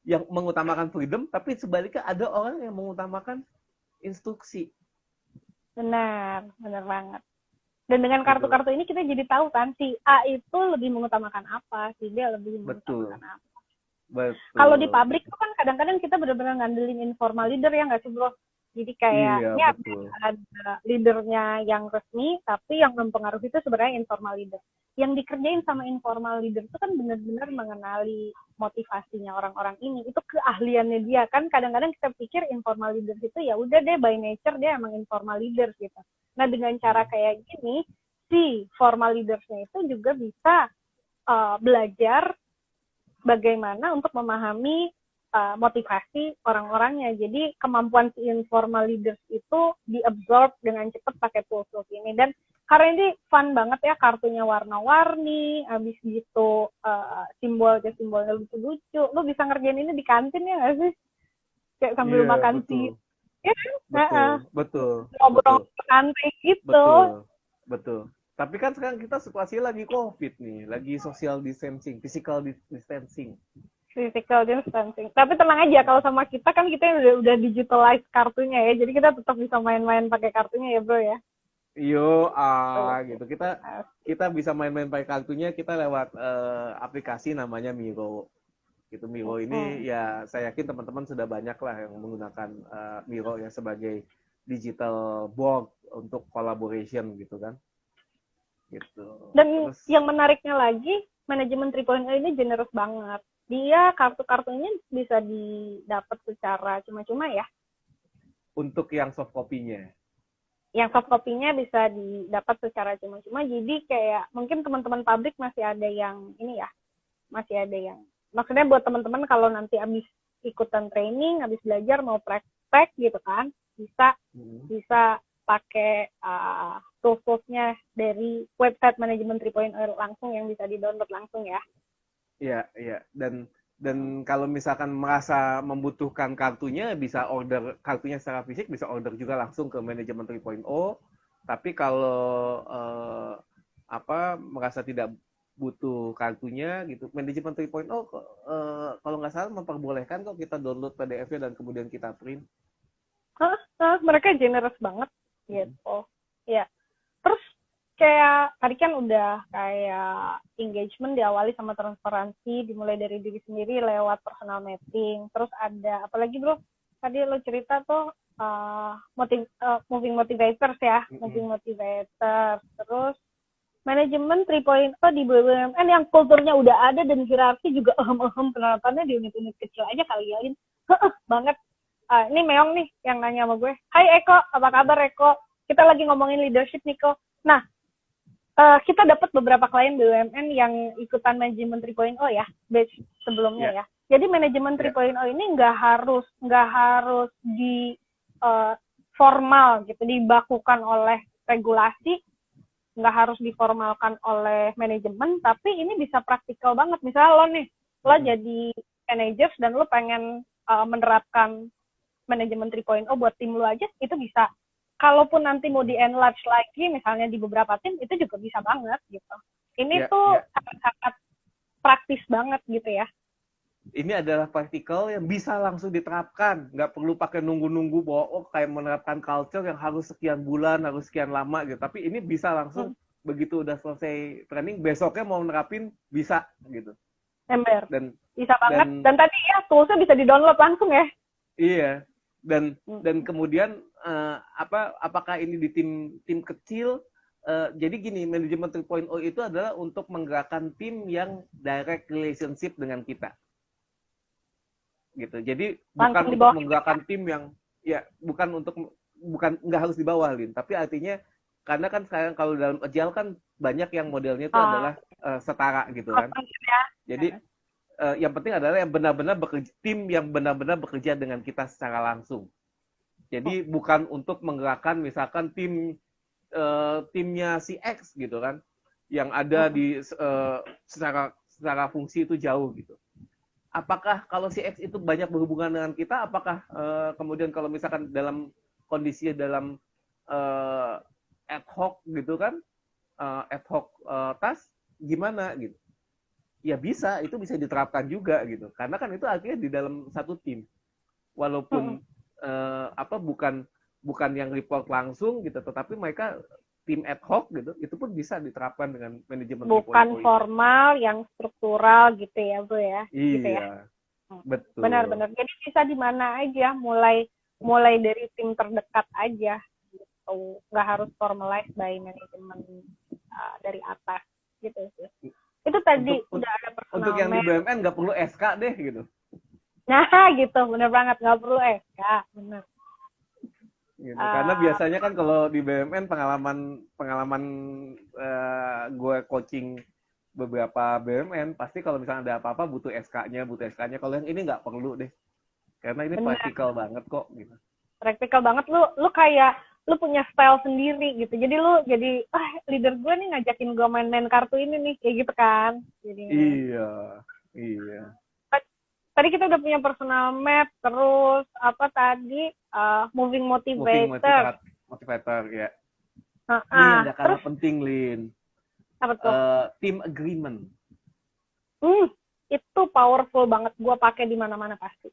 yang mengutamakan freedom, tapi sebaliknya ada orang yang mengutamakan instruksi. Benar banget. Dan dengan kartu-kartu ini kita jadi tahu kan si A itu lebih mengutamakan apa, si B lebih mengutamakan apa. Betul. Kalau di pabrik itu kan kadang-kadang kita benar-benar ngandelin informal leader ya nggak sih bro? Jadi kayak ada leadernya yang resmi, tapi yang mempengaruhi itu sebenarnya informal leader. yang dikerjain sama informal leader itu kan benar-benar mengenali motivasinya orang-orang ini. Itu keahliannya dia kan. Kadang-kadang kita pikir informal leader itu ya udah deh by nature dia emang informal leader gitu. Nah dengan cara kayak gini si formal leadersnya itu juga bisa belajar bagaimana untuk memahami motivasi orang-orangnya. Jadi kemampuan si informal leaders itu diabsorb dengan cepat pakai tools ini. Dan karena ini fun banget ya, kartunya warna-warni, habis gitu simbolnya lucu-lucu. Lu bisa ngerjain ini di kantin ya nggak sih? Kayak sambil makan sih. Ya kan? Betul. Ngobrol santai gitu. Betul. Tapi kan sekarang kita situasi lagi COVID nih, lagi social distancing, physical distancing. Physical distancing. Tapi tenang aja, kalau sama kita kan kita udah digitalize kartunya ya, jadi kita tetap bisa main-main pakai kartunya ya bro ya. Gitu. Kita bisa main-main pakai kartunya, kita lewat aplikasi namanya Miro. Gitu, Miro ini ya saya yakin teman-teman sudah banyak lah yang menggunakan Miro ya sebagai digital board untuk collaboration gitu kan. Gitu. Dan yang menariknya lagi, manajemen 3.0 ini generous banget. Dia kartu-kartunya bisa didapat secara cuma-cuma ya. Untuk yang soft copy-nya. Yang soft copy-nya bisa didapat secara cuma-cuma. Jadi kayak mungkin teman-teman pabrik masih ada yang ini ya. Masih ada yang. Maksudnya buat teman-teman kalau nanti habis ikutan training, habis belajar mau praktek gitu kan, bisa pakai tools-nya dari website manajemen 3.0 langsung yang bisa di-download langsung ya. Iya. Dan kalau misalkan merasa membutuhkan kartunya, bisa order kartunya secara fisik, bisa order juga langsung ke manajemen 3.0. Tapi kalau merasa tidak butuh kartunya gitu, manajemen 3.0 kalau nggak salah memperbolehkan kok kita download PDF-nya dan kemudian kita print. Mereka generous banget gitu. Ya. Terus kayak tadi kan udah kayak engagement diawali sama transparansi, dimulai dari diri sendiri lewat personal mapping. Terus ada apalagi bro? Tadi lo cerita tuh moving motivators ya, moving motivators. Terus manajemen 3.0 di BUMN yang kulturnya udah ada dan hierarki juga penerapannya di unit-unit kecil aja kali ya. Banget. Ini Meong nih yang nanya sama gue. Hai Eko, apa kabar Eko? Kita lagi ngomongin leadership nih kok. Nah, kita dapat beberapa klien BUMN yang ikutan manajemen 3.0 ya, batch sebelumnya ya. Jadi manajemen 3.0 ini nggak harus di formal gitu, dibakukan oleh regulasi, nggak harus diformalkan oleh manajemen, tapi ini bisa praktikal banget. Misalnya lo jadi managers dan lo pengen menerapkan manajemen 3.0 buat tim lo aja, itu bisa. Kalaupun nanti mau di-enlarge lagi, misalnya di beberapa tim, itu juga bisa banget gitu. Ini tuh sangat-sangat praktis banget gitu ya. Ini adalah praktikal yang bisa langsung diterapkan. Nggak perlu pakai nunggu-nunggu bahwa kayak menerapkan culture yang harus sekian bulan, harus sekian lama gitu. Tapi ini bisa langsung begitu udah selesai training, besoknya mau nerapin bisa gitu. Ember. Bisa banget. Dan tadi ya toolsnya bisa di-download langsung ya. Iya. Dan kemudian apakah ini di tim kecil? Jadi gini, manajemen 3.0 itu adalah untuk menggerakkan tim yang direct relationship dengan kita. Gitu. Jadi bukan untuk menggerakkan tim yang bukan nggak harus di bawah, Lin, tapi artinya karena kan sekarang kalau dalam agile kan banyak yang modelnya itu adalah setara gitu kan. Jadi yang penting adalah yang benar-benar bekerja, tim yang benar-benar bekerja dengan kita secara langsung. Jadi bukan untuk menggerakkan misalkan timnya si X gitu kan, yang ada di secara fungsi itu jauh gitu. Apakah kalau si X itu banyak berhubungan dengan kita, apakah kemudian kalau misalkan dalam kondisi dalam ad hoc gitu kan, ad hoc task gimana gitu? Ya bisa, itu bisa diterapkan juga gitu. Karena kan itu akhirnya di dalam satu tim. Walaupun bukan yang report langsung gitu, tetapi mereka tim ad hoc gitu, itu pun bisa diterapkan dengan manajemen. Bukan formal, yang struktural gitu ya, Bro ya. Iya, gitu ya? Betul. Benar-benar. Jadi bisa di mana aja, mulai dari tim terdekat aja gitu. Nggak harus formalized by manajemen dari atas gitu sih. Itu tadi Untuk udah ada untuk personal yang di map. BUMN nggak perlu SK deh gitu. Nah, gitu, bener banget, nggak perlu SK, bener. Gitu. Karena biasanya kan kalau di BUMN pengalaman gue coaching beberapa BUMN pasti kalau misalnya ada apa-apa butuh SK-nya. Kalau yang ini nggak perlu deh. Karena ini Bener, praktikal banget kok gitu. praktikal banget. Lu kayak lu punya style sendiri gitu. Jadi lu jadi leader gue nih ngajakin gue main-main kartu ini nih, kayak gitu kan. Jadi Iya, iya. tadi kita udah punya personal map, terus apa tadi moving Moving motivator. motivator ya. Nah, Ini yang gak kalah terus penting, Lin. apa tuh? Team agreement. Itu powerful banget. Gue pakai di mana-mana pasti.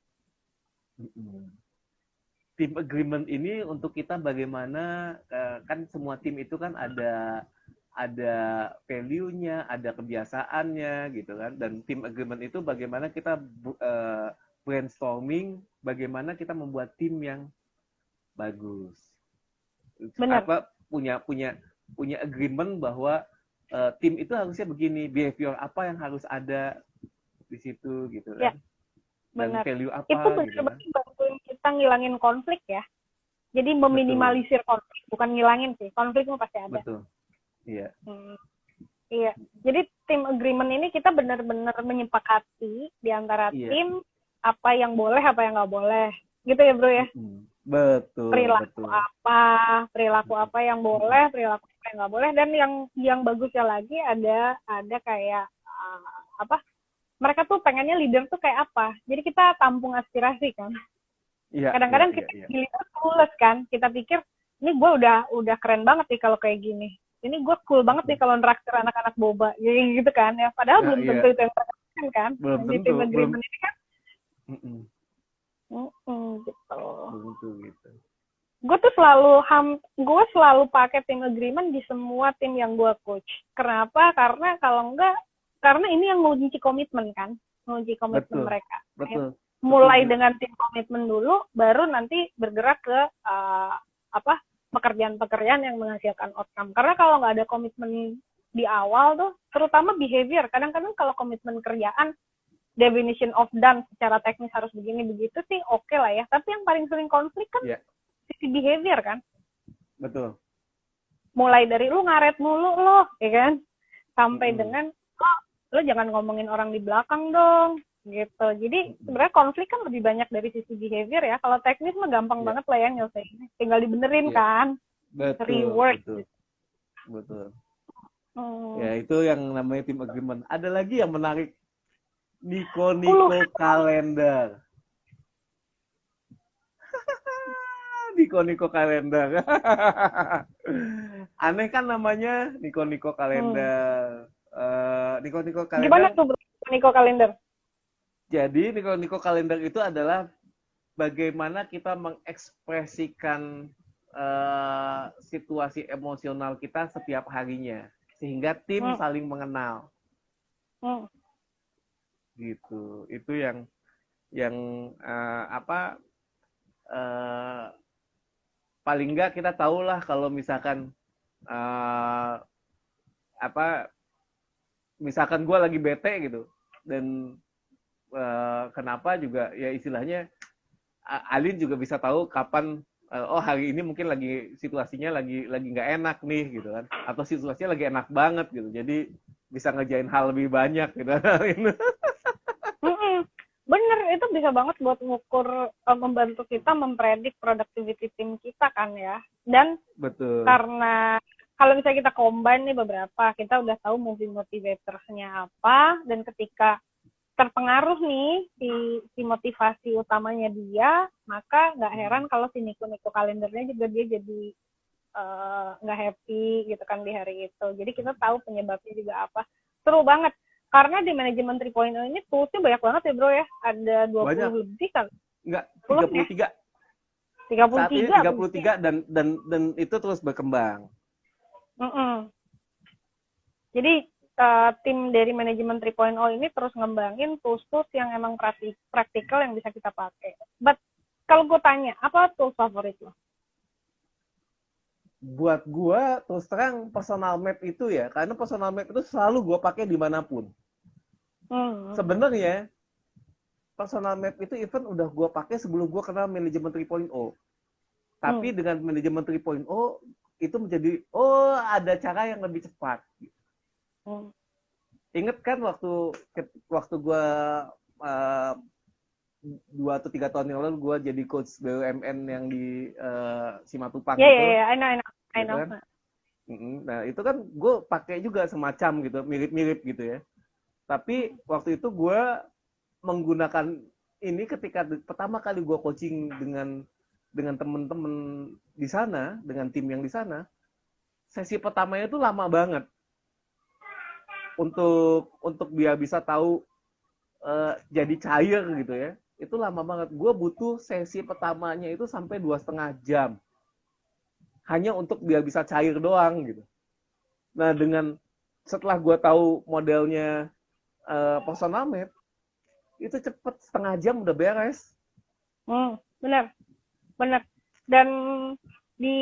Team agreement ini untuk kita bagaimana kan semua tim itu kan ada value-nya, ada kebiasaannya gitu kan. Dan team agreement itu bagaimana kita brainstorming, bagaimana kita membuat tim yang bagus. Bener. Apa punya agreement bahwa tim itu harusnya begini, behavior apa yang harus ada di situ gitu kan. Ya, benar. Dan value apa Itu gitu kan. benar-benar bantuin kita ngilangin konflik ya. Jadi meminimalisir konflik, bukan ngilangin sih. Konflik mah pasti ada. Betul. Iya. Iya. Jadi team agreement ini kita benar-benar menyepakati di antara tim apa yang boleh, apa yang nggak boleh. Gitu ya, Bro ya? Betul. Perilaku apa yang boleh, perilaku apa yang nggak boleh, dan yang bagusnya lagi ada kayak mereka tuh pengennya leader tuh kayak apa. Jadi kita tampung aspirasi kan. Iya. Kadang-kadang kita jadi leader tulus kan. Kita pikir ini gue udah keren banget nih kalau kayak gini. Ini gue cool banget nih kalau nraktir anak-anak boba, gitu kan ya. Padahal belum tentu itu yang mereka kan. Belum di tentu. team agreement ini kan. Gitu. Gue selalu pakai team agreement di semua tim yang gue coach. Kenapa? Karena ini yang mengunci komitmen kan, mengunci komitmen mereka. Betul. Mulai dengan tim komitmen dulu, baru nanti bergerak ke pekerjaan-pekerjaan yang menghasilkan outcome. Karena kalau nggak ada komitmen di awal tuh, terutama behavior. Kadang-kadang kalau komitmen kerjaan, definition of done secara teknis harus begini begitu sih oke lah ya. Tapi yang paling sering konflik kan sisi behavior kan. Betul. Mulai dari lu ngaret mulu lo, ya kan, sampai dengan lo jangan ngomongin orang di belakang dong, gitu. Jadi sebenarnya konflik kan lebih banyak dari sisi behavior ya. Kalau teknis mah gampang banget lah ya nyelesainnya, tinggal dibenerin kan. Betul. Reward. Betul. Ya itu yang namanya team agreement. Ada lagi yang menarik, Niko kalender. Niko kalender. Aneh kan namanya Niko kalender. Niko kalender. Gimana tuh Niko kalender? Jadi Niko kalender itu adalah bagaimana kita mengekspresikan situasi emosional kita setiap harinya sehingga tim saling mengenal. Gitu. Itu yang paling nggak kita tahulah kalau misalkan misalkan gue lagi bete gitu dan kenapa juga ya istilahnya Alin juga bisa tahu kapan hari ini mungkin lagi situasinya lagi nggak enak nih gitu kan, atau situasinya lagi enak banget gitu, jadi bisa ngerjain hal lebih banyak gitu. Bener, itu bisa banget buat ngukur, membantu kita mempredik productivity tim kita kan ya. Dan betul. Karena kalau misalnya kita combine nih beberapa, kita udah tahu moving motivators-nya apa, dan ketika terpengaruh nih si motivasi utamanya dia, maka nggak heran kalau si Niko kalendernya juga dia jadi nggak happy gitu kan di hari itu. Jadi kita tahu penyebabnya juga apa. Seru banget. Karena di manajemen 3.0 ini toolsnya banyak banget ya bro ya. Ada 20 banyak. lebih kan? Enggak, 33. 33. Saat ini 33 dan itu terus berkembang. Jadi tim dari manajemen 3.0 ini terus ngembangin tools-tools yang emang praktikal yang bisa kita pakai. But kalau gue tanya, apa tools favorit lo? buat gua terus terang personal map itu ya, karena personal map itu selalu gua pakai dimanapun. Sebenarnya personal map itu even udah gua pakai sebelum gua kenal manajemen 3.0. Tapi dengan manajemen 3.0 itu menjadi ada cara yang lebih cepat. Ingat kan waktu gua uh, 2 atau 3 tahun yang lalu gue jadi coach BUMN yang di Simatupang gitu. Iya, I know. Gitu kan? Nah itu kan gue pakai juga semacam gitu, mirip-mirip gitu ya. Tapi waktu itu gue menggunakan ini ketika pertama kali gue coaching dengan temen-temen di sana, dengan tim yang di sana. Sesi pertamanya itu lama banget untuk dia bisa tahu jadi cair gitu ya. Itu lama banget. Gue butuh sesi pertamanya itu sampai 2,5 jam. Hanya untuk dia bisa cair doang gitu. Nah setelah gue tahu modelnya personal map, itu cepet 1/2 jam udah beres. Benar. Dan di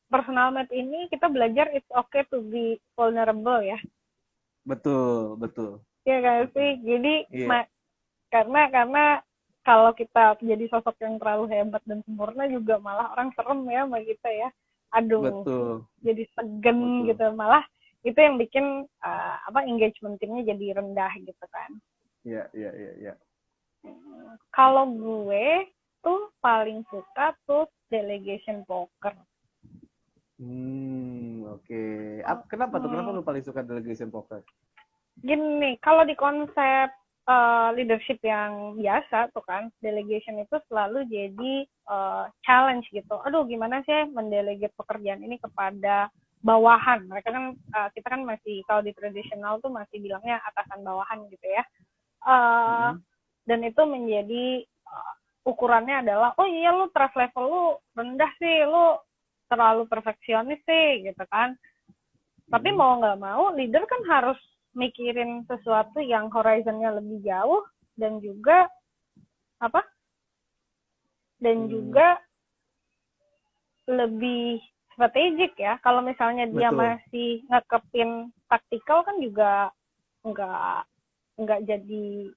personal map ini kita belajar it's okay to be vulnerable ya. Betul. Iya kan sih. Jadi yeah. karena kalau kita jadi sosok yang terlalu hebat dan sempurna juga malah orang serem ya sama kita ya. Aduh. Betul. Jadi segen gitu. Malah itu yang bikin engagement timnya jadi rendah gitu kan. Iya. Kalau gue tuh paling suka tuh delegation poker. Oke. Kenapa tuh? Kenapa lu paling suka delegation poker? Gini, kalau di konsep leadership yang biasa tuh kan, delegation itu selalu jadi challenge gitu. Aduh, gimana sih mendelegate pekerjaan ini kepada bawahan? Mereka kan kita kan masih kalau di tradisional tuh masih bilangnya atasan bawahan gitu ya. Dan itu menjadi ukurannya adalah oh iya lu trust level lu rendah sih, lu terlalu perfeksionis sih gitu kan. Tapi mau nggak mau leader kan harus mikirin sesuatu yang horizonnya lebih jauh dan juga juga lebih strategik ya. Kalau misalnya dia masih ngekepin taktikal kan juga nggak jadi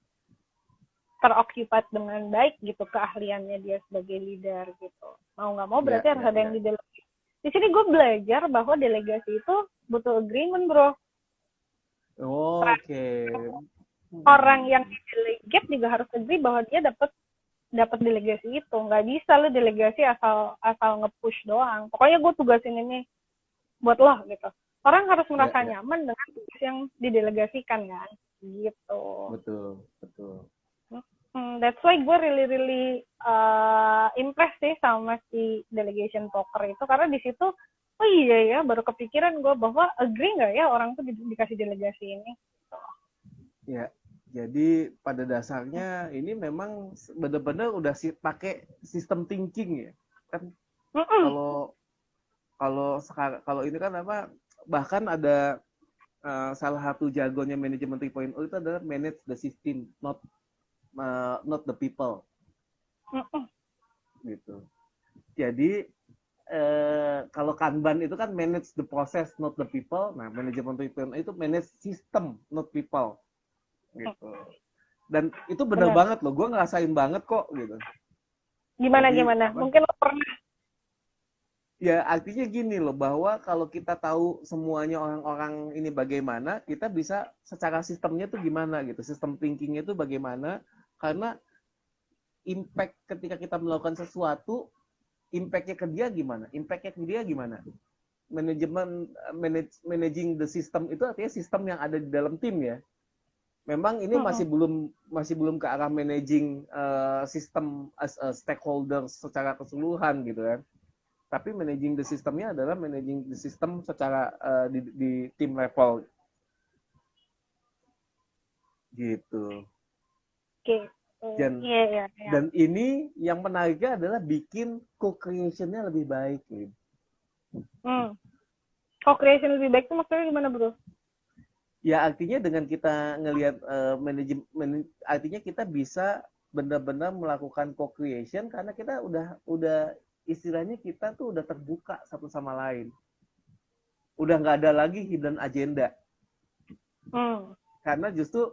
teroccupied dengan baik gitu keahliannya dia sebagai leader gitu. Mau nggak mau berarti harus ada yang didelegasi. Di sini gue belajar bahwa delegasi itu butuh agreement, bro. Oke. Orang yang delegate juga harus agree bahwa dia dapat delegasi itu. Nggak bisa lo delegasi asal nge-push doang. Pokoknya gue tugasin ini buat lo gitu. Orang harus merasa nyaman dengan tugas yang didelegasikan kan. Gitu. Betul. That's why gue really impressed sih sama si delegation poker itu karena di situ oh iya ya baru kepikiran gue bahwa agree nggak ya orang tuh dikasih delegasi ini. Ya, jadi pada dasarnya ini memang benar-benar udah pakai sistem thinking ya kan. Kalau ini kan bahkan ada salah satu jargonnya manajemen 3.0 itu adalah manage the system, not the people. Gitu. Jadi kalau Kanban itu kan manage the process, not the people. Nah, manajemen 3.0 itu manage system, not people. Gitu. Dan itu benar banget loh. Gue ngerasain banget kok gitu. Gimana? Mungkin lo pernah. Ya artinya gini loh, bahwa kalau kita tahu semuanya orang-orang ini bagaimana, kita bisa secara sistemnya tuh gimana gitu. Sistem thinkingnya tuh bagaimana. Karena impact ketika kita melakukan sesuatu, impact-nya ke dia gimana? Managing the system itu artinya sistem yang ada di dalam tim ya. Memang ini masih belum ke arah managing sistem as a stakeholder secara keseluruhan gitu kan. Tapi managing the systemnya adalah managing the system secara di tim level. Gitu. Oke. Dan ini yang menariknya adalah bikin co-creation-nya lebih baik, Lin. Co-creation lebih baik itu maksudnya gimana, bro? Ya artinya dengan kita ngelihat manajemen, artinya kita bisa benar-benar melakukan co-creation karena kita udah istilahnya kita tuh udah terbuka satu sama lain. Udah nggak ada lagi hidden agenda. Karena justru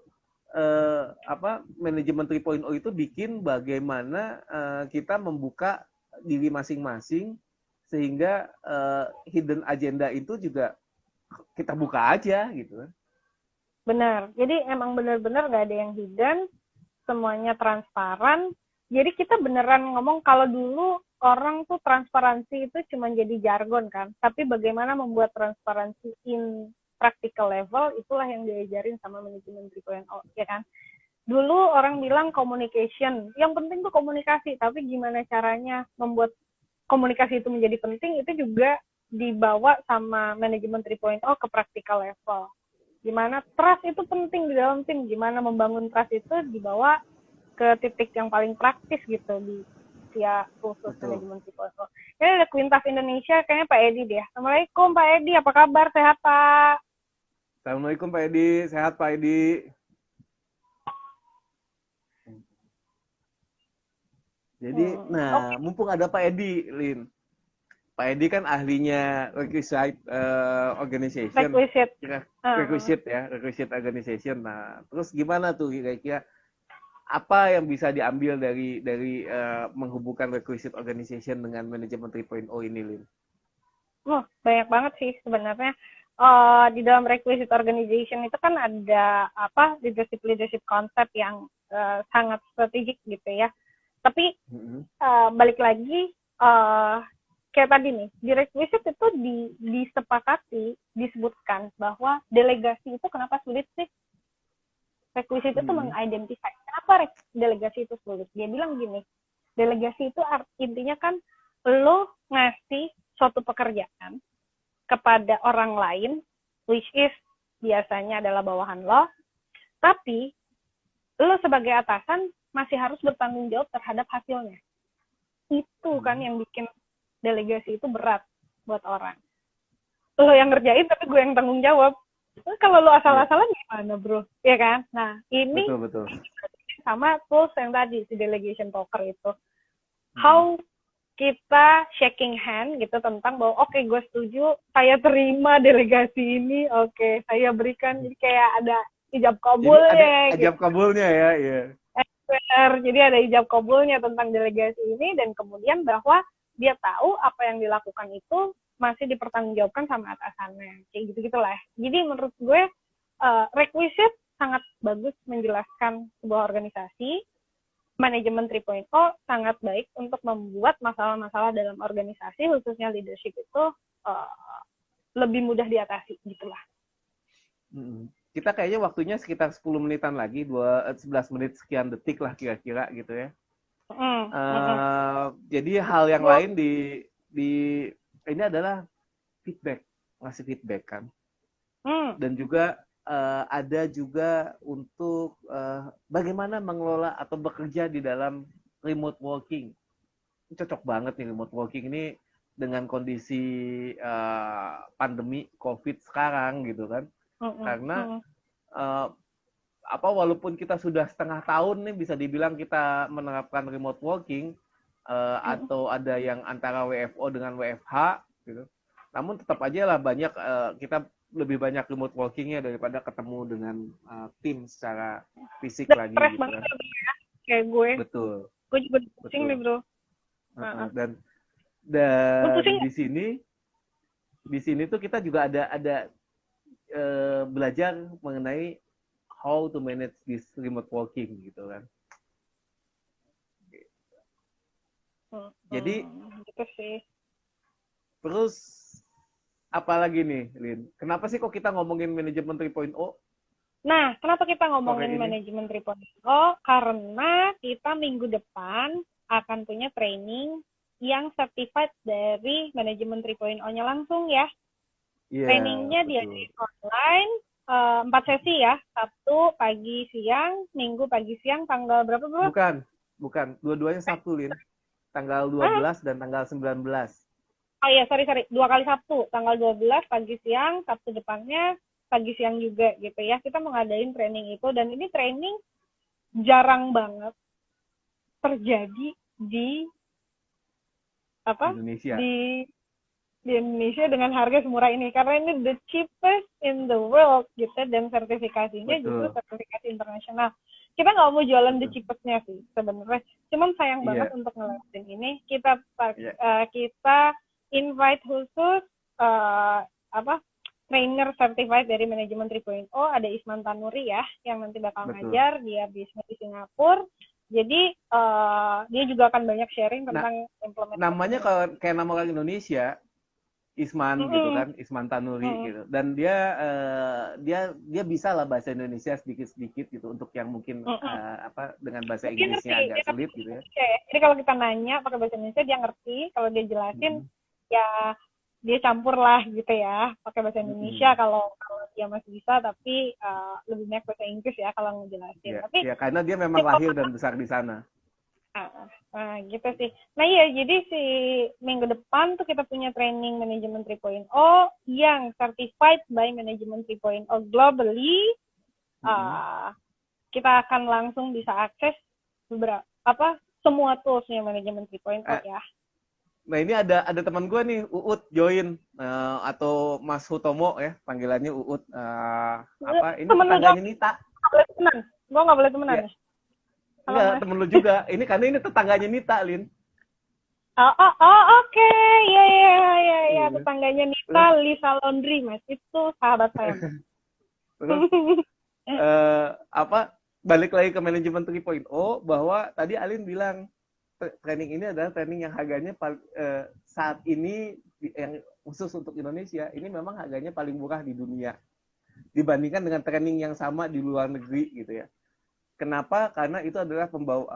manajemen 3.0 itu bikin bagaimana kita membuka diri masing-masing sehingga hidden agenda itu juga kita buka aja gitu. Benar. Jadi emang benar-benar nggak ada yang hidden, semuanya transparan. Jadi kita beneran ngomong, kalau dulu orang tuh transparansi itu cuma jadi jargon kan, tapi bagaimana membuat transparansi in practical level, itulah yang diajarin sama manajemen 3.0, ya kan. Dulu orang bilang communication, yang penting tuh komunikasi, tapi gimana caranya membuat komunikasi itu menjadi penting, itu juga dibawa sama manajemen 3.0 ke practical level. Gimana trust itu penting di dalam tim, gimana membangun trust itu dibawa ke titik yang paling praktis gitu di via khusus manajemen 3.0. Ini ada Quintas Indonesia, kayaknya Pak Edi deh. Assalamualaikum Pak Edi, apa kabar? Sehat Pak? Assalamualaikum Pak Edi, sehat Pak Edi. Jadi, mumpung ada Pak Edi, Lin. Pak Edi kan ahlinya requisite organization. Requisite organization. Nah, terus gimana tuh kira-kira apa yang bisa diambil dari menghubungkan requisite organization dengan manajemen 3.0 ini, Lin? Banyak banget sih sebenarnya. Di dalam requisite organization itu kan ada leadership concept yang sangat strategik gitu ya. Tapi balik lagi kayak tadi nih, di requisite itu disepakati, disebutkan bahwa delegasi itu kenapa sulit sih? Requisite itu mengidentify kenapa delegasi itu sulit. Dia bilang gini, delegasi itu intinya kan lo ngasih suatu pekerjaan kepada orang lain, which is biasanya adalah bawahan lo, tapi lo sebagai atasan masih harus bertanggung jawab terhadap hasilnya. Itu kan yang bikin delegasi itu berat buat orang. Lo yang ngerjain tapi gue yang tanggung jawab. Kalau lo asal-asalan gimana bro? Ya kan? Nah ini betul. Sama tools yang tadi, si delegation poker itu. How kita shaking hand gitu tentang bahwa oke, gue setuju, saya terima delegasi ini, oke, saya berikan, jadi kayak ada ijab kabulnya. Jadi ada ijab kabulnya ya, iya. Jadi ada ijab kabulnya tentang delegasi ini, dan kemudian bahwa dia tahu apa yang dilakukan itu masih dipertanggungjawabkan sama atasannya, kayak gitu-gitulah. Jadi menurut gue requisite sangat bagus menjelaskan sebuah organisasi. Manajemen 3.0 sangat baik untuk membuat masalah-masalah dalam organisasi, khususnya leadership itu lebih mudah diatasi, gitulah. Kita kayaknya waktunya sekitar 10 menitan lagi, 11 menit sekian detik lah kira-kira gitu ya. Jadi hal yang lain di ini adalah feedback, ngasih feedback kan. Dan juga ada juga untuk bagaimana mengelola atau bekerja di dalam remote working. Ini cocok banget nih remote working ini dengan kondisi pandemi COVID sekarang gitu kan. Karena walaupun kita sudah setengah tahun nih bisa dibilang kita menerapkan remote working atau ada yang antara WFO dengan WFH gitu. Namun tetap aja lah banyak kita lebih banyak remote working-nya daripada ketemu dengan tim secara fisik lagi gitu kan. Ya, kayak gue. Betul. Gue juga pusing nih, bro. Dan di sini tuh kita juga ada belajar mengenai how to manage this remote working gitu kan. Jadi gitu sih. Terus apalagi nih, Lin? Kenapa sih kok kita ngomongin manajemen 3.0? Nah, kenapa kita ngomongin manajemen 3.0? Karena kita minggu depan akan punya training yang certified dari manajemen 3.0-nya langsung ya. Yeah, trainingnya diadain online, 4 sesi ya. Sabtu pagi siang, Minggu pagi siang, tanggal berapa bro? Bukan. Dua-duanya Sabtu, Lin. Tanggal 12 dan tanggal 19. Oh iya, sorry. 2 kali Sabtu. Tanggal 12 pagi siang, Sabtu depannya pagi siang juga gitu ya. Kita mengadain training itu, dan ini training jarang banget terjadi di apa Indonesia. di Indonesia dengan harga semurah ini, karena ini the cheapest in the world gitu, dan sertifikasinya justru Betul. sertifikasi internasional. Kita nggak mau jualan the Betul. cheapestnya sih sebenarnya, cuman sayang banget Iya. untuk ngelewatin ini. Kita Iya. kita invite khusus apa trainer certified dari manajemen 3.0, ada Isman Tanuri ya, yang nanti bakal Betul. ngajar, dia bisnis di Singapura. Jadi dia juga akan banyak sharing tentang implementasi. Namanya kalau kayak nama orang Indonesia, Isman gitu kan, Isman Tanuri gitu. Dan dia bisa lah bahasa Indonesia sedikit-sedikit gitu, untuk yang mungkin apa dengan bahasa Inggrisnya agak sulit gitu ya. Jadi kalau kita nanya pakai bahasa Indonesia dia ngerti, kalau dia jelasin ya dia campur lah gitu ya, pakai bahasa Indonesia kalau dia masih bisa, tapi lebih banyak bahasa Inggris ya kalau ngejelasin. Ya, tapi ya karena dia memang lahir dan besar di sana. Nah, gitu sih. Nah iya, jadi si minggu depan tuh kita punya training manajemen 3.0 yang certified by manajemen 3.0 globally. Kita akan langsung bisa akses beberapa semua toolsnya manajemen 3.0 ya. Nah ini ada teman gue nih, Uut join atau Mas Hutomo ya, panggilannya Uut. Apa ini tetangganya Nita? Gue nggak boleh temenan ya. Enggak, temen lu juga. Ini karena ini tetangganya Nita, Lin. Oke. Ya. Tetangganya Nita, Lisa Laundry, Mas. Itu sahabat saya. Terus, balik lagi ke manajemen 3.0, bahwa tadi Alin bilang, training ini adalah training yang harganya saat ini, yang khusus untuk Indonesia, ini memang harganya paling murah di dunia. Dibandingkan dengan training yang sama di luar negeri, gitu ya. Kenapa? Karena itu adalah pembawa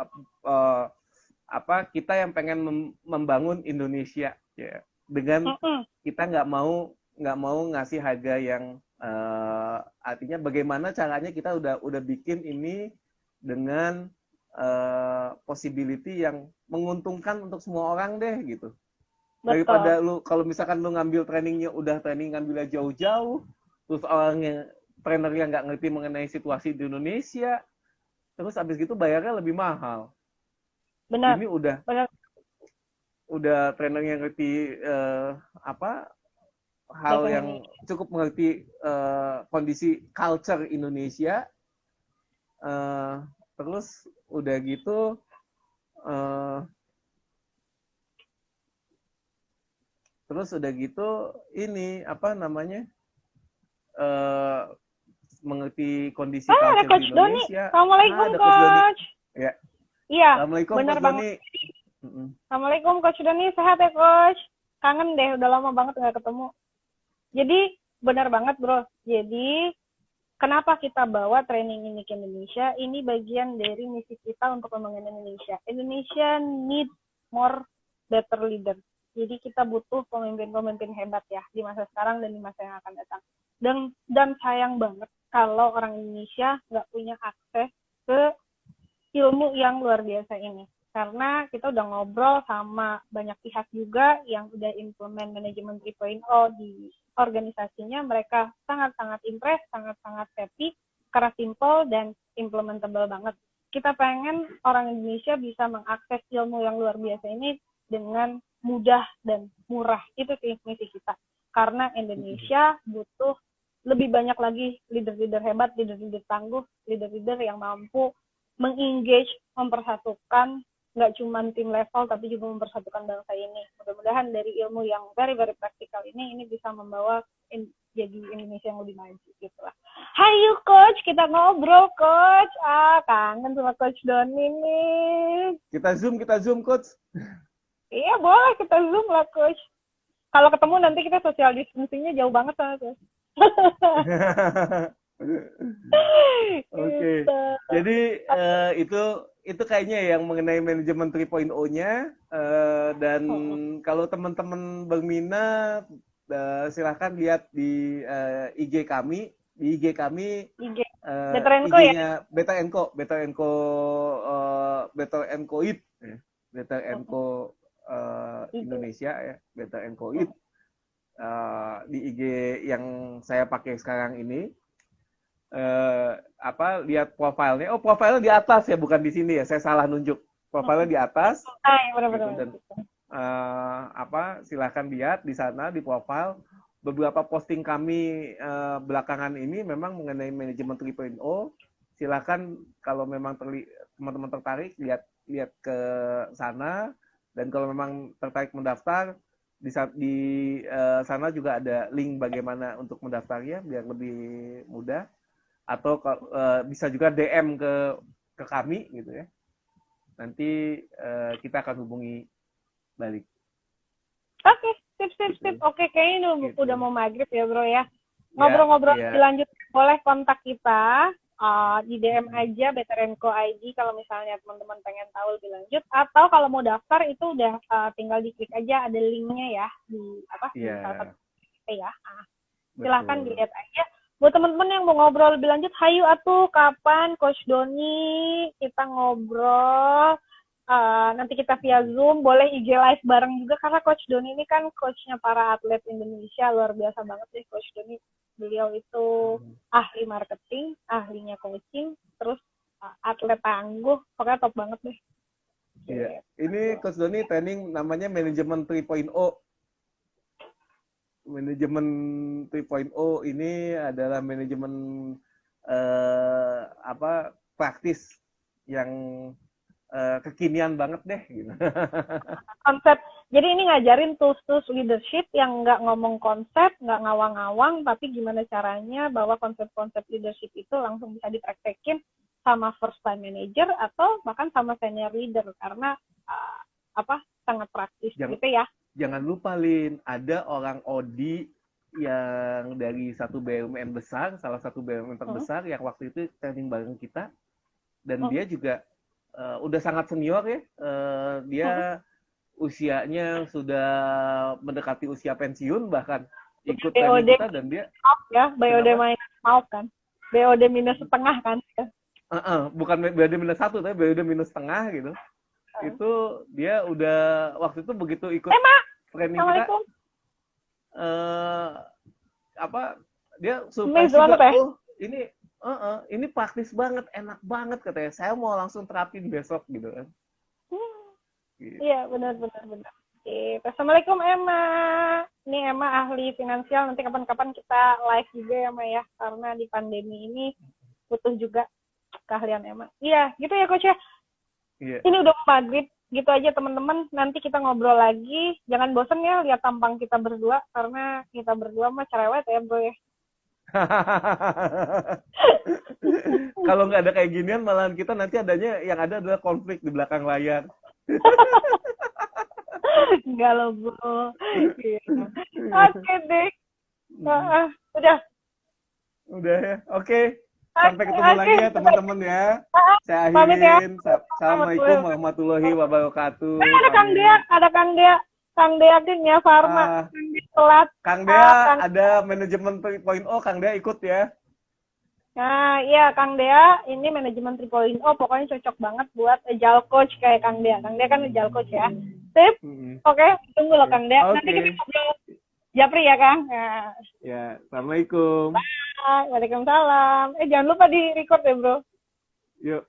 kita yang pengen membangun Indonesia ya, dengan kita nggak mau ngasih harga yang artinya bagaimana caranya kita udah bikin ini dengan possibility yang menguntungkan untuk semua orang deh gitu. Daripada lu kalau misalkan lu ngambil training ngambilnya jauh-jauh, terus trainernya nggak ngerti mengenai situasi di Indonesia, terus abis gitu bayarnya lebih mahal. Benar. Ini udah trainer yang ngerti hal yang cukup mengerti kondisi culture Indonesia. Terus udah gitu ini apa namanya? Mengerti kondisi culture di Indonesia. Assalamualaikum, Coach. Ya. Iya, Assalamualaikum, benar Coach Doni. Assalamualaikum, Coach Doni. Sehat ya, Coach? Kangen deh, udah lama banget nggak ketemu. Jadi, benar banget, Bro. Jadi, kenapa kita bawa training ini ke Indonesia? Ini bagian dari misi kita untuk membangun Indonesia. Indonesia need more better leader. Jadi, kita butuh pemimpin-pemimpin hebat ya, di masa sekarang dan di masa yang akan datang. Dan sayang banget kalau orang Indonesia nggak punya akses ke ilmu yang luar biasa ini. Karena kita udah ngobrol sama banyak pihak juga yang udah implement manajemen 3.0 di organisasinya. Mereka sangat-sangat impress, sangat-sangat happy, karena simple dan implementable banget. Kita pengen orang Indonesia bisa mengakses ilmu yang luar biasa ini dengan mudah dan murah. Itu sih misi kita. Karena Indonesia butuh lebih banyak lagi leader-leader hebat, leader-leader tangguh, leader-leader yang mampu mengengage, mempersatukan, nggak cuma tim level, tapi juga mempersatukan bangsa ini. Mudah-mudahan dari ilmu yang very, very practical ini bisa membawa jadi Indonesia yang lebih maju, gitu lah. Hayu, Coach, kita ngobrol, Coach. Kangen sama Coach Doni nih. Kita zoom, Coach. Iya, boleh kita zoom lah, Coach. Kalau ketemu nanti kita social distancing-nya jauh banget sama Coach. Oke. Jadi itu kayaknya yang mengenai manajemen 3.0-nya dan kalau teman-teman berminat silahkan lihat di IG kami. Di IG kami IG-nya Beta Enco Indonesia ya, Beta Enco It. Di IG yang saya pakai sekarang ini lihat profilnya. Profilnya di atas ya, bukan di sini ya, saya salah nunjuk. Profilnya di atas. Benar-benar. Gitu, Silakan lihat di sana di profile. Beberapa posting kami belakangan ini memang mengenai manajemen 3.0. Silakan kalau memang teman-teman tertarik lihat ke sana, dan kalau memang tertarik mendaftar di sana juga ada link bagaimana untuk mendaftarnya biar lebih mudah, atau bisa juga DM ke kami gitu ya. Nanti kita akan hubungi balik. Oke, sip. Oke, kayaknya udah mau maghrib ya bro ya. Ngobrol-ngobrol lebih lanjut boleh kontak kita di DM aja Better&Co ID kalau misalnya teman-teman pengen tahu lebih lanjut, atau kalau mau daftar itu udah tinggal diklik aja, ada linknya ya di di salah satu ya. Silahkan dilihat aja. Buat teman-teman yang mau ngobrol lebih lanjut, hayu atuh kapan Coach Doni kita ngobrol. Nanti kita via Zoom, boleh IG live bareng juga, karena Coach Doni ini kan coachnya para atlet Indonesia, luar biasa banget deh Coach Doni. Beliau itu ahli marketing, ahlinya coaching, terus atlet tangguh, pokoknya top banget deh. Iya, ini Coach Doni training namanya manajemen 3.0. Manajemen 3.0 ini adalah manajemen praktis yang kekinian banget deh gitu. Konsep, jadi ini ngajarin tools leadership yang nggak ngomong konsep, nggak ngawang-ngawang, tapi gimana caranya bahwa konsep-konsep leadership itu langsung bisa dipraktekin sama first time manager atau bahkan sama senior leader, karena sangat praktis gitu ya. Jangan lupa Lin, ada orang Odi yang dari satu BUMN besar, salah satu BUMN terbesar yang waktu itu training bareng kita, dan dia juga udah sangat senior ya, dia usianya sudah mendekati usia pensiun, bahkan ikut training kita, dan dia ya BOD minus maaf kan, BOD minus setengah kan ya. Bukan BOD minus 1 tapi BOD minus setengah gitu. Itu dia udah waktu itu begitu ikut training kita dia surprise juga, ini praktis banget, enak banget katanya, saya mau langsung terapin besok gitu kan. Iya, benar. Oke. Assalamualaikum Emma. Ini Emma ahli finansial, nanti kapan-kapan kita live juga ya Emma ya, karena di pandemi ini butuh juga keahlian Emma. Iya, gitu ya Coach ya. Iya. Ini udah maghrib, gitu aja teman-teman. Nanti kita ngobrol lagi. Jangan bosan ya lihat tampang kita berdua, karena kita berdua mah cerewet ya bro ya. Kalau nggak ada kayak ginian, malahan kita nanti yang ada adalah konflik di belakang layar. Enggak loh bro. Oke deh. Udah ya. Oke. Sampai ketemu lagi ya teman-teman ya. Saya akhirin. Assalamualaikum warahmatullahi wabarakatuh. Ada Kang Dea Kimia Farma. Kang Dea ada manajemen 3.0, Kang Dea ikut ya. Nah, iya Kang Dea, ini manajemen 3.0 pokoknya cocok banget buat agile coach kayak Kang Dea. Kang Dea kan agile coach ya. Sip? Oke, tunggu loh Kang Dea. Nanti kita ngobrol Japri ya Kang. Ya, Assalamualaikum. Bye. Waalaikumsalam. Jangan lupa di record ya bro. Yuk.